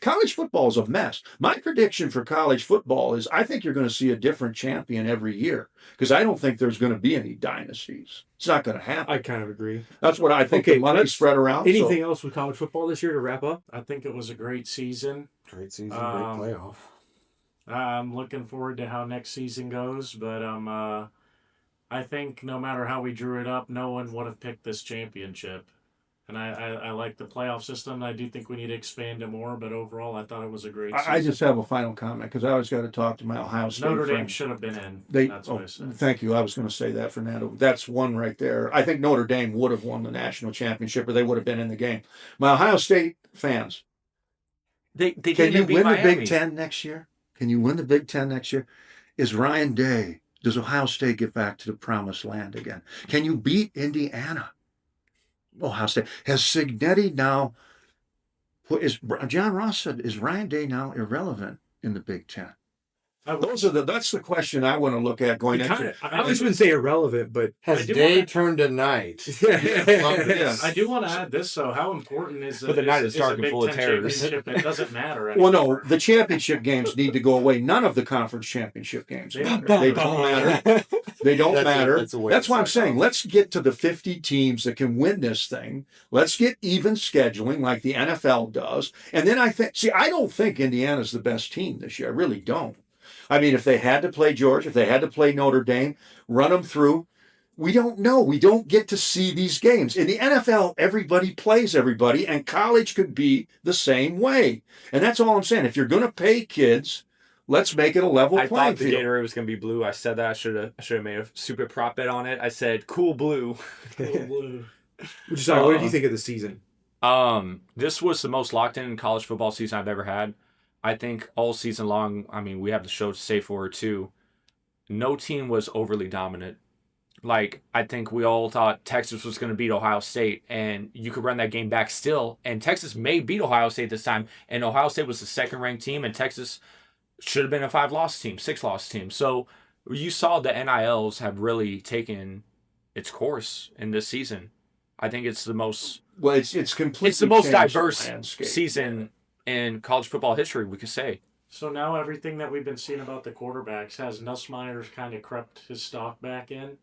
College football is a mess. My prediction for college football is I think you're going to see a different champion every year because I don't think there's going to be any dynasties. It's not going to happen. I kind of agree. That's what I think. Okay, The money let's- spread around. Anything else with college football this year to wrap up? I think it was a great season. Great season, great Um, playoff. I'm looking forward to how next season goes, but I think no matter how we drew it up, no one would have picked this championship. And I like the playoff system. I do think we need to expand it more, but overall, I thought it was a great season. I just have a final comment because I always got to talk to my Ohio State Notre Dame friends. should have been in. They, That's what I said. thank you. I was going to say that, Fernando. That's one right there. I think Notre Dame would have won the national championship, or they would have been in the game. My Ohio State fans, They can didn't you beat win the Miami. Big Ten next year? Can you win the Big Ten next year? Is Ryan Day? Does Ohio State get back to the promised land again? Can you beat Indiana? Ohio State has Signetti now. John Ross said, is Ryan Day now irrelevant in the Big Ten? That's the question I want to look at going into. I always wouldn't say irrelevant, but Has do day wanna- turned to night? Yes. I do want to add this, though. How important is But the night is dark a and Big full of Ten terrors. championship? It doesn't matter Well, anymore. no, the championship games need to go away. None of the conference championship games. They They don't don't matter. They don't matter. That's a way That's to why I'm start saying off. let's get to the 50 teams that can win this thing. Let's get even scheduling like the NFL does. And then I don't think Indiana's the best team this year. I really don't. I mean, if they had to play Georgia, if they had to play Notre Dame, run them through. We don't know. We don't get to see these games. In the NFL, everybody plays everybody, and college could be the same way. And that's all I'm saying. If you're going to pay kids, let's make it a level I playing thought the field. Gatorade was going to be blue. I said that. I should have made a stupid prop bet on it. I said, cool blue. Jesiah, what did you think of the season? This was the most locked in college football season I've ever had. I think all season long, I mean, we have the show to say for it too. No team was overly dominant. Like, I think we all thought Texas was going to beat Ohio State, and you could run that game back still. And Texas may beat Ohio State this time, and Ohio State was the second-ranked team, and Texas should have been a 5-loss team, 6-loss team. So you saw the NILs have really taken its course in this season. I think it's the most Well, it's completely it's the most changed the diverse landscape. season in college football history, we could say. So now everything that we've been seeing about the quarterbacks has Nussmeier's kind of crept his stock back in.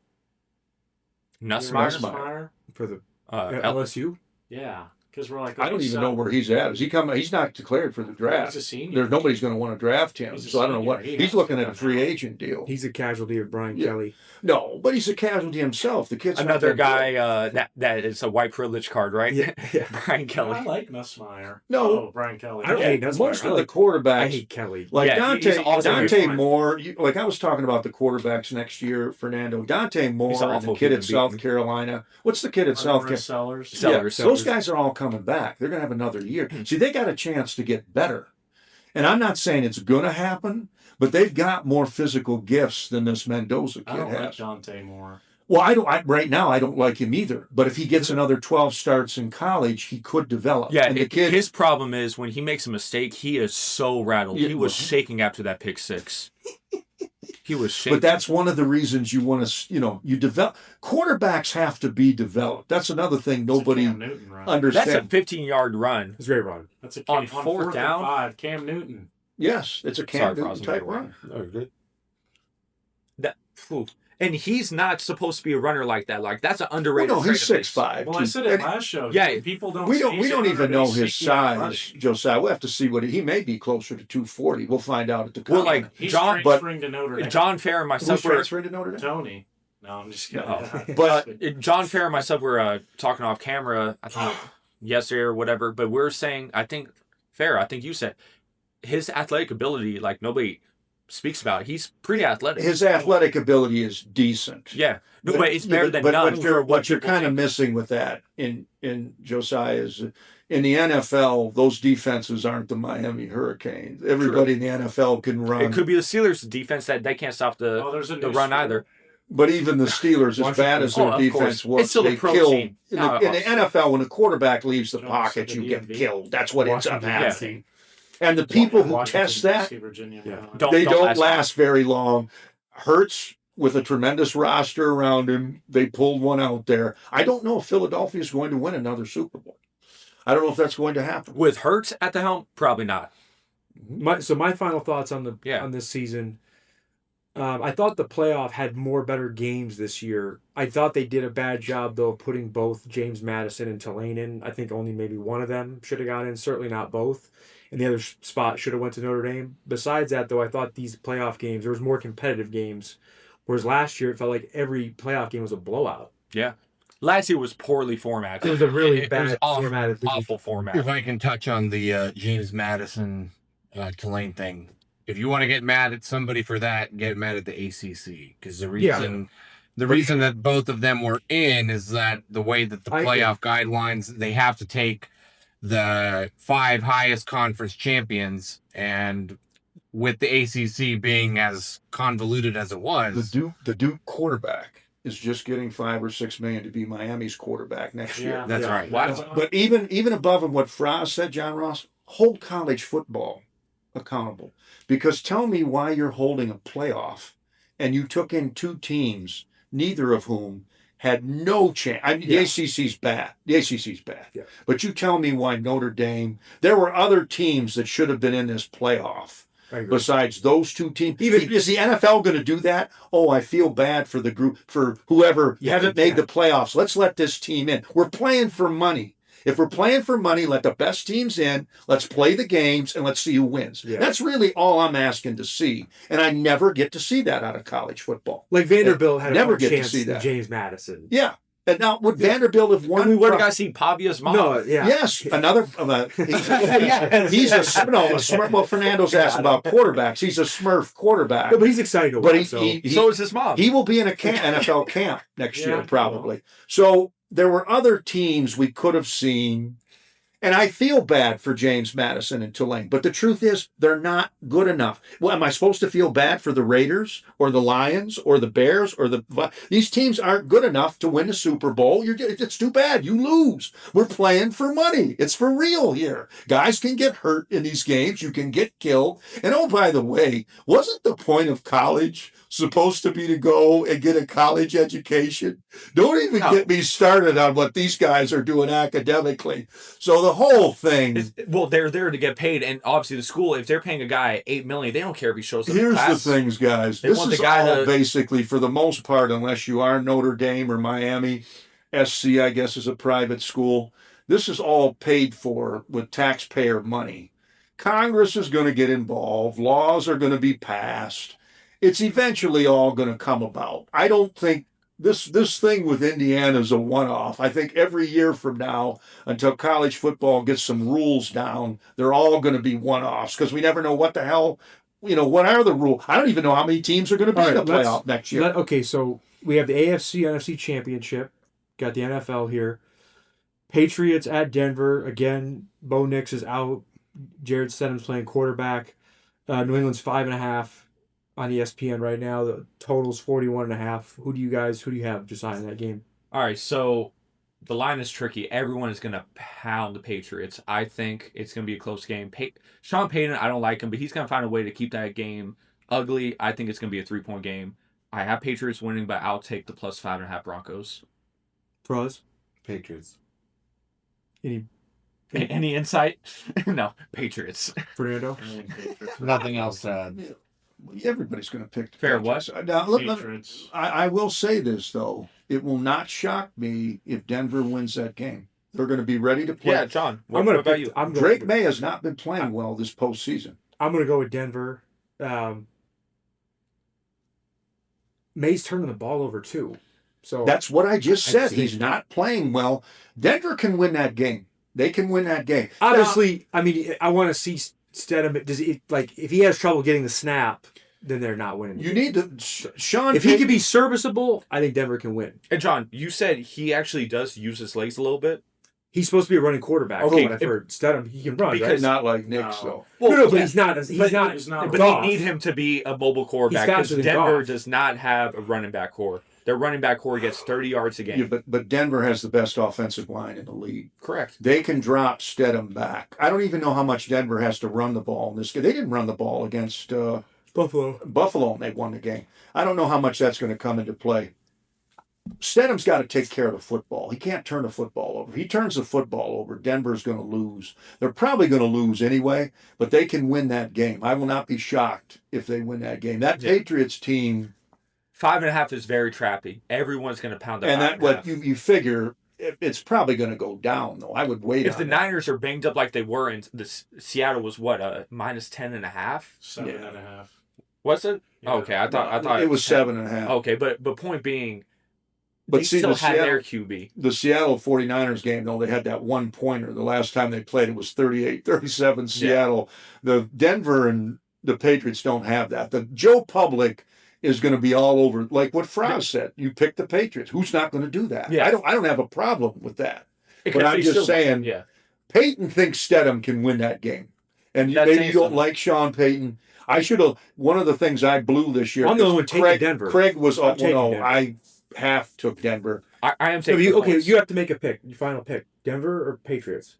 Nussmeier? Nussmeier? For the Uh, LSU? Yeah. Because we're like, I don't okay, even know where he's at. Is he coming? He's not declared for the He's draft. a senior. There's nobody's going to want to draft him. He's a So I don't know what senior. He he's has looking to at a come free out. agent deal. He's a casualty of Brian Yeah. Kelly. No, but he's a casualty himself. The kid's not Another that guy good. that is a white privilege card, right? Yeah. Brian Kelly. I like Nussmeier. No. Oh, Brian Kelly. I don't Yeah, hate Nussmeier. most I of the like- quarterbacks. I hate Kelly. Like Yeah, he's also Dante fun. Moore, like I was talking about the quarterbacks next year, Fernando. Dante Moore He's an and the awful kid human at South being. Carolina. What's the kid at South Carolina? Sellers. Sellers. Yeah, those guys are all coming back. They're going to have another year. See, they got a chance to get better. And I'm not saying it's going to happen, but they've got more physical gifts than this Mendoza I kid don't like has. Dante Moore. Well, right now, I don't like him either. But if he gets another 12 starts in college, he could develop. Yeah, and the kid, his problem is when he makes a mistake, he is so rattled. Yeah, He was well- shaking after that pick six. He was shaking. but that's one of the reasons you want to, you develop. Quarterbacks have to be developed. That's another thing It's a nobody Cam Newton run. understands. That's a 15-yard run. It's a great run. That's a on Cam, fourth and down? 5. Cam Newton. Yes, it's a Sorry, Cam Faraz, Newton type I'm run. Oh, good. That, phew. And he's not supposed to be a runner like that. Like that's an underrated. Well, no, he's trait of his. 6'5". Well, I said it And last show. Yeah, people don't. We see don't he's even know his 160 yard size, rushing. Josiah. We'll have to see what he may be closer to 240. We'll find out at the Well, combine. like He's John, transferring to Notre Dame. John Fair and myself Who's were transferring to Notre Dame? Tony. No, I'm just kidding. No. But John Fair and myself were talking off camera. I think yesterday or whatever. But we're saying, I think you said his athletic ability, like nobody speaks about it. He's pretty athletic. his athletic ability is decent. Yeah, no, but it's better than but none. What for you're, what you're people kind of think. missing with that in Josiah is in the NFL, those defenses aren't the Miami Hurricanes. Everybody in the NFL can run. It could be the Steelers' defense that they can't stop Oh, there's a the new run school. either. But even the Steelers, as bad as their Oh, of defense course. was, It's still a they pro killed. team. In the NFL, when the quarterback leaves the Jones pocket, said you the get DMV. killed. That's what ends up Washington, happening. And the people who Washington, test that, D.C., Virginia, Yeah. Maryland. they don't last last very long. Hurts with a tremendous roster around him. They pulled one out there. I don't know if Philadelphia is going to win another Super Bowl. I don't know if that's going to happen. With Hurts at the helm, probably not. My final thoughts on this season. I thought the playoff had more better games this year. I thought they did a bad job though of putting both James Madison and Tulane in. I think only maybe one of them should have got in. Certainly not both. And the other spot should have went to Notre Dame. Besides that though, I thought these playoff games there was more competitive games, whereas last year it felt like every playoff game was a blowout. Yeah. Last year was poorly formatted. It was a really It was bad awful. formatted league. Awful format. If I can touch on the James Madison Tulane thing, if you want to get mad at somebody for that, get mad at the ACC because the reason that both of them were in is that the way that the I agree. playoff guidelines, they have to take the 5 highest conference champions, and with the ACC being as convoluted as it was, The Duke quarterback is just getting $5 or $6 million to be Miami's quarterback next year. Yeah. that's Yeah. right. Wow. But even above what Faraz said, John Ross, hold college football accountable. Because tell me why you're holding a playoff and you took in 2 teams, neither of whom had no chance. I mean, Yeah. the ACC's bad. The ACC's bad. Yeah. But you tell me why Notre Dame, there were other teams that should have been in this playoff. I agree. Besides those 2 teams, Even- is the NFL going to do that? Oh, I feel bad for the group, for whoever Yeah, haven't made the playoffs. Let's let this team in. We're playing for money. If we're playing for money, let the best teams in. Let's play the games and let's see who wins. Yeah. That's really all I'm asking to see, and I never get to see that out of college football. Like Vanderbilt had a Never more get to chance see than that. James Madison. Yeah, and now would Vanderbilt have won? And we would have got to see Pavia's mom. No, yeah. Yes, another. Yes. He's a Smurf. Well, Fernando's asked about quarterbacks. He's a Smurf quarterback. No, but he's excited to But watch. So. So is his mom. He will be in a NFL camp next Yeah, year, he probably. So there were other teams we could have seen. And I feel bad for James Madison and Tulane. But the truth is, they're not good enough. Well, am I supposed to feel bad for the Raiders or the Lions or the Bears or these teams aren't good enough to win the Super Bowl? It's too bad. You lose. We're playing for money. It's for real here. Guys can get hurt in these games. You can get killed. And oh, by the way, wasn't the point of college supposed to be to go and get a college education? Don't even get me started on what these guys are doing academically. So the whole thing. Well, they're there to get paid, and obviously the school, if they're paying a guy $8 million, they don't care if he shows up. to Here's the class. things, guys. They This want is the guy all to- basically, for the most part, unless you are Notre Dame or Miami, SC, I guess, is a private school. This is all paid for with taxpayer money. Congress is going to get involved. Laws are going to be passed. It's eventually all going to come about. I don't think this thing with Indiana is a one-off. I think every year from now, until college football gets some rules down, they're all going to be one-offs because we never know what the hell, what are the rules. I don't even know how many teams are going to be in the playoff next year. Okay, so we have the AFC NFC Championship. Got the NFL here. Patriots at Denver. Again, Bo Nix is out. Jared Stidham's playing quarterback. New England's 5.5 on ESPN right now. The total's 41.5. Who do you have, Jesiah, in that game? All right, so the line is tricky. Everyone is going to pound the Patriots. I think it's going to be a close game. Sean Payton, I don't like him, but he's going to find a way to keep that game ugly. I think it's going to be a 3-point game. I have Patriots winning, but I'll take the plus 5.5 Broncos. Faraz? Patriots. Any insight? No, Patriots. Fernando? Nothing else to add. Everybody's going to pick the Fair Patriots. what? Now, Patriots. I will say this, though. It will not shock me if Denver wins that game. They're going to be ready to play. Yeah, John. What about you? Drake May has not been playing well this postseason. I'm going to go with Denver. May's turning the ball over, too. So That's what I just said. He's not playing well. Denver can win that game. They can win that game. Obviously, I mean, I want to see Stidham. If he has trouble getting the snap, then they're not winning. You need to, Sean. If he can be serviceable, I think Denver can win. And John, you said he actually does use his legs a little bit. He's supposed to be a running quarterback. Okay, What I've heard. Stidham, he can run, because right? not like Knicks, though. Well, no, but yeah, he's not. He's not. But Goff. they need him to be a mobile quarterback He's because faster than Denver Goff. does not have a running back core. Their running back core gets 30 yards a game. Yeah, but Denver has the best offensive line in the league. Correct. They can drop Stidham back. I don't even know how much Denver has to run the ball in this game. They didn't run the ball against Buffalo, and they won the game. I don't know how much that's going to come into play. Stidham's got to take care of the football. He can't turn the football over. If he turns the football over, Denver's going to lose. They're probably going to lose anyway, but they can win that game. I will not be shocked if they win that game. That Patriots team... 5.5 is very trappy. Everyone's going to pound that. And that what you figure it's probably going to go down though. I would wait. If the Niners are banged up like they were, and Seattle was what minus 10.5, 7.5. Was it? Yeah. Okay, I thought it was 7.5. Okay, but point being, but they see, still had their QB. The Seattle 49ers game, though, they had that one pointer. The last time they played, it was 38-37 Seattle. Yeah. The Denver and the Patriots don't have that. The Joe Public is going to be all over, like what Faraz said. You pick the Patriots. Who's not going to do that? Yeah. I don't have a problem with that. Because but I'm just saying, yeah. Peyton thinks Stidham can win that game. And maybe you don't like Sean Payton. I should have. One of the things I blew this year. I'm the only one taking Denver. Craig was up. Denver. I half took Denver. I am taking. You have to make a pick. Your final pick: Denver or Patriots?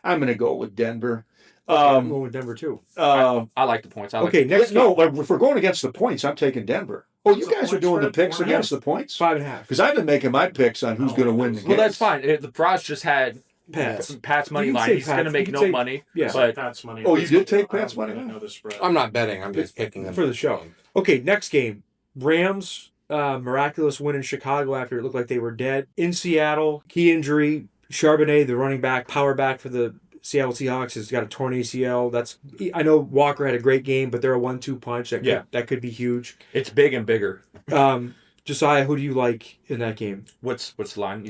I'm going to go with Denver. I'm going with Denver too. I like the points. Next. No, if we're going against the points, I'm taking Denver. Oh, you guys are doing the picks against the points? 5.5. Because I've been making my picks on who's going to win the game. Well, that's fine. The Faraz just had Pat's money line. He's going to make no money. Yeah, but Pat's money. Oh, you did take Pat's money line? Know the spread. I'm not betting. I'm just picking them for the show. Okay, next game. Rams miraculous win in Chicago after it looked like they were dead. In Seattle, key injury. Charbonnet, the running back, power back for the Seattle Seahawks, has got a torn ACL. I know Walker had a great game, but they're a 1-2 punch. That could be huge. It's big and bigger. Jesiah, who do you like in that game? What's the line?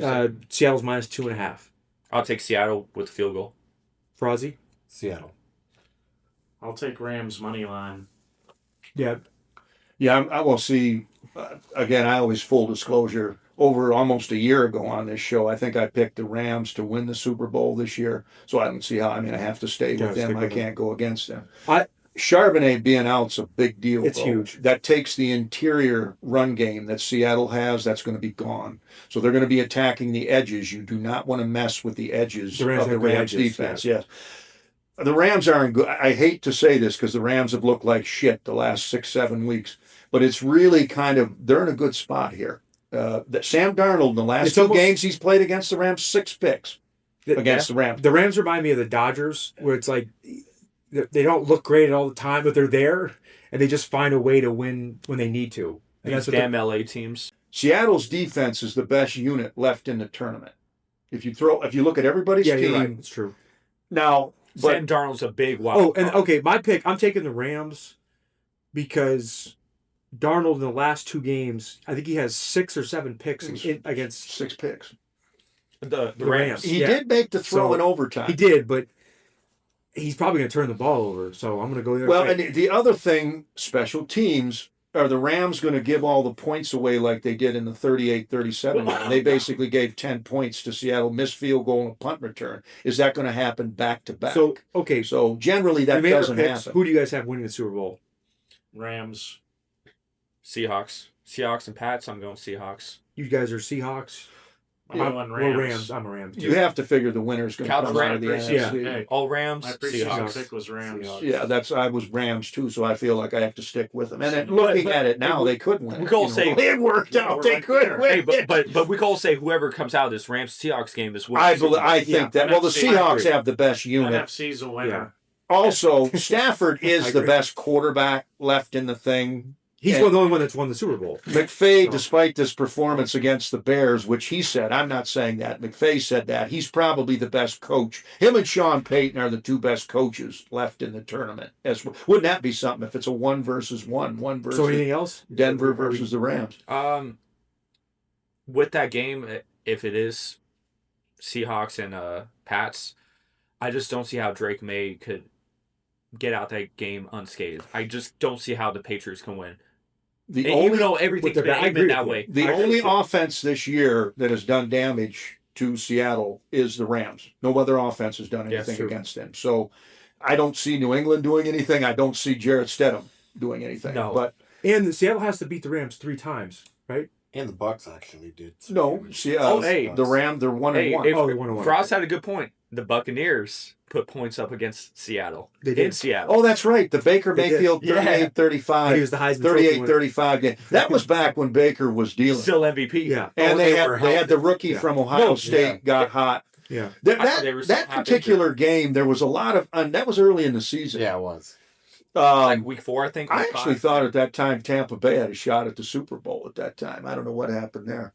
Seattle's minus 2.5. I'll take Seattle with the field goal. Frazzy? Seattle. I'll take Rams money line. Yeah. Yeah, I will see. Again, I always full disclosure. Over almost a year ago on this show, I think I picked the Rams to win the Super Bowl this year. So I don't see how. I mean, I have to stay with them. I can't go against them. Charbonnet being out's a big deal. It's huge. That takes the interior run game that Seattle has. That's going to be gone. So they're going to be attacking the edges. You do not want to mess with the edges of the Rams defense. Yes. The Rams aren't good. I hate to say this because the Rams have looked like shit the last 6-7 weeks. But it's really they're in a good spot here. Sam Darnold in the last two games he's played against the Rams, 6 picks against the Rams. The Rams remind me of the Dodgers, where it's like they don't look great all the time, but they're there, and they just find a way to win when they need to. And These damn LA teams. Seattle's defense is the best unit left in the tournament. If you look at everybody's Yeah, team you're right. It's true. now, but Sam Darnold's a big wild Oh, and card. okay, my pick. I'm taking the Rams because Darnold in the last 2 games, I think he has 6 or 7 picks against 6 picks. The the Rams. He Yeah. did make the throw So, in overtime. He did, but he's probably going to turn the ball over. So I'm going to go the other Well, way. and the other thing, special teams, are the Rams going to give all the points away like they did in the 38-37 round? They basically gave 10 points to Seattle, missed field goal and punt return. Is that going to happen back to back? So okay, So generally that we made our doesn't picks. happen. Who do you guys have winning the Super Bowl? Rams. Seahawks and Pats. I'm going Seahawks. You guys are Seahawks. I'm going We're Rams. Rams. I'm a Rams. Too. You have to figure the winner's going to Couch come out of the Rams. NFC. Hey, All Rams. my preseason Seahawks. pick was Rams. Seahawks. Yeah, I was Rams too, so I feel like I have to stick with them. And then But- looking but- at it now, they could win. we it, can all you know. say- it worked out. we're They right could there. win. Hey, but we can all say whoever comes out of this Rams Seahawks game is winning. I the Super Bowl. think Yeah, that. Well, the NFC, I Seahawks agree. have the best unit. NFC's a winner. Yeah. Also, Stafford I is the agree. best quarterback left in the thing. He's And- the only one that's won the Super Bowl. McVay, So- despite this performance against the Bears, which he said, I'm not saying that, McVay said that, he's probably the best coach. Him and Sean Payton are the 2 best coaches left in the tournament. Wouldn't that be something if it's a 1 versus 1 versus So anything else? Denver versus the Rams? With that game, if it is Seahawks and Pats, I just don't see how Drake May could get out that game unscathed. I just don't see how the Patriots can win. The Even only, though everything's with the- I been agree aiming that with way. the I only agree. offense this year that has done damage to Seattle is the Rams. No other offense has done Yes, anything true. against them. So I don't see New England doing anything. I don't see Jarrett Stidham doing anything. No. But And Seattle has to beat the Rams 3 times, right? And the Bucks actually did. no, see, hey, the Rams, they're 1-1. Hey, Oh, they won a 1. Frost had a good point. The Buccaneers put points up against Seattle. They did. In Seattle. Oh, that's right. The Baker They did. Mayfield Yeah. 38-35. He was the Heisman Trophy winner. 38-35 game. That was back when Baker was dealing. Still MVP. Yeah, And Oh, they they were had the healthy. rookie Yeah. from Ohio No, State yeah. got hot. yeah. That I thought they were so that hot particular game, there was a lot of that was early in the season. Yeah, it was. Like week 4, I think. I week actually 5. thought at that time Tampa Bay had a shot at the Super Bowl at that time. I don't know what happened there.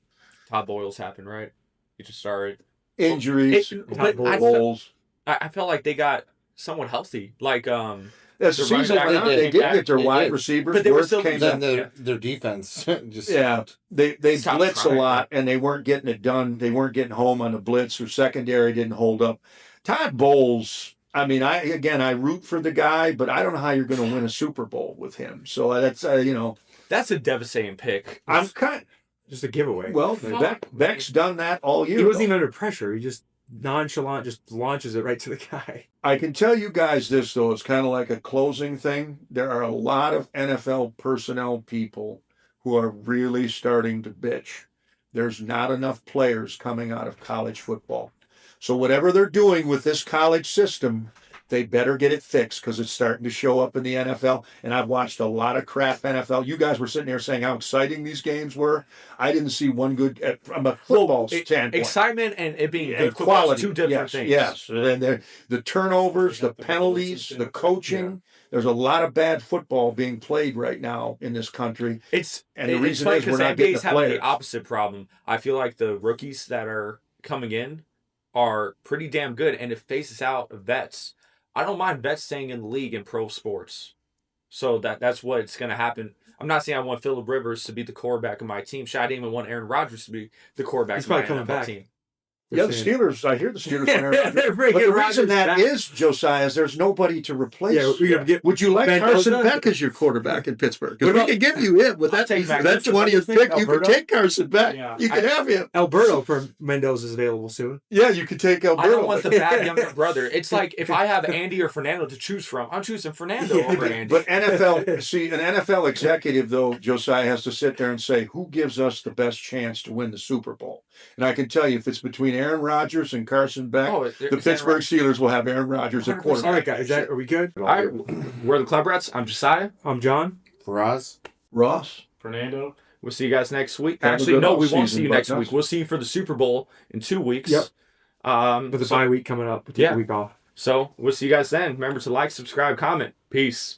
Todd Boyles happened, right? He just started. Injuries, But I, bowls. I felt like they got somewhat healthy. Like As the the season running went back- on, they did get their They wide did. receivers. But they were Worth still came Then back. their defense just Yeah, they Stop blitz a trying. lot, and they weren't getting it done. They weren't getting home on the blitz, or secondary didn't hold up. Todd Bowles. I mean, I root for the guy, but I don't know how you're going to win a Super Bowl with him. So that's that's a devastating pick. I'm kind. Just a giveaway. Well, Beck's done that all year. he wasn't though. even under pressure. He just nonchalant just launches it right to the guy. I can tell you guys this, though. It's kind of like a closing thing. There are a lot of NFL personnel people who are really starting to bitch. There's not enough players coming out of college football. So whatever they're doing with this college system, they better get it fixed because it's starting to show up in the NFL. And I've watched a lot of crap NFL. You guys were sitting there saying how exciting these games were. I didn't see one good from a football standpoint. Excitement and it being And good football is quality, two different yes, things. Yes, and the turnovers, the penalties, the coaching. There's a lot of bad football being played right now in this country. And the reason funny is we're 'cause not the getting NBA's the having players. the opposite problem. I feel like the rookies that are coming in are pretty damn good, and it faces out vets. I don't mind vets staying in the league in pro sports. So that's what's going to happen. I'm not saying I want Phillip Rivers to be the quarterback of my team. Shit, I didn't even want Aaron Rodgers to be the quarterback He's of my probably coming NFL back. team. Yeah, the Steelers. I hear the Steelers. Yeah, want Aaron they're Rodgers. bringing But the reason Rodgers that back. is, Josiah, is there's nobody to replace. Yeah, we're gonna get Would you like Ben Carson Cozart? Beck as your quarterback in Pittsburgh? Because What we about- can give you him with I'll that. take Mac That Jones. 20th pick. You can Alberto? take Carson Beck. Yeah. You can have him. Alberto from Mendoza is available soon. Yeah, you can take Alberto. I don't want the bad younger brother. It's like if I have Andy or Fernando to choose from, I'm choosing Fernando Yeah, over Andy. But NFL, see, an NFL executive, though, Josiah, has to sit there and say, who gives us the best chance to win the Super Bowl? And I can tell you, if it's between Aaron Rodgers and Carson Beck, the Pittsburgh Steelers will have Aaron Rodgers at 100%. quarterback. All right, guys. Are we good? All right, we're the Club Rats. I'm Jesiah. I'm John. Faraz. Ross? Fernando. We'll see you guys next week. Have a Actually, good no, we off won't season, see you next Bucknuts. week. We'll see you for the Super Bowl in 2 weeks. Yep. With the So bye week coming up, we'll take yeah. a week off. we'll see you guys then. Remember to like, subscribe, comment. Peace.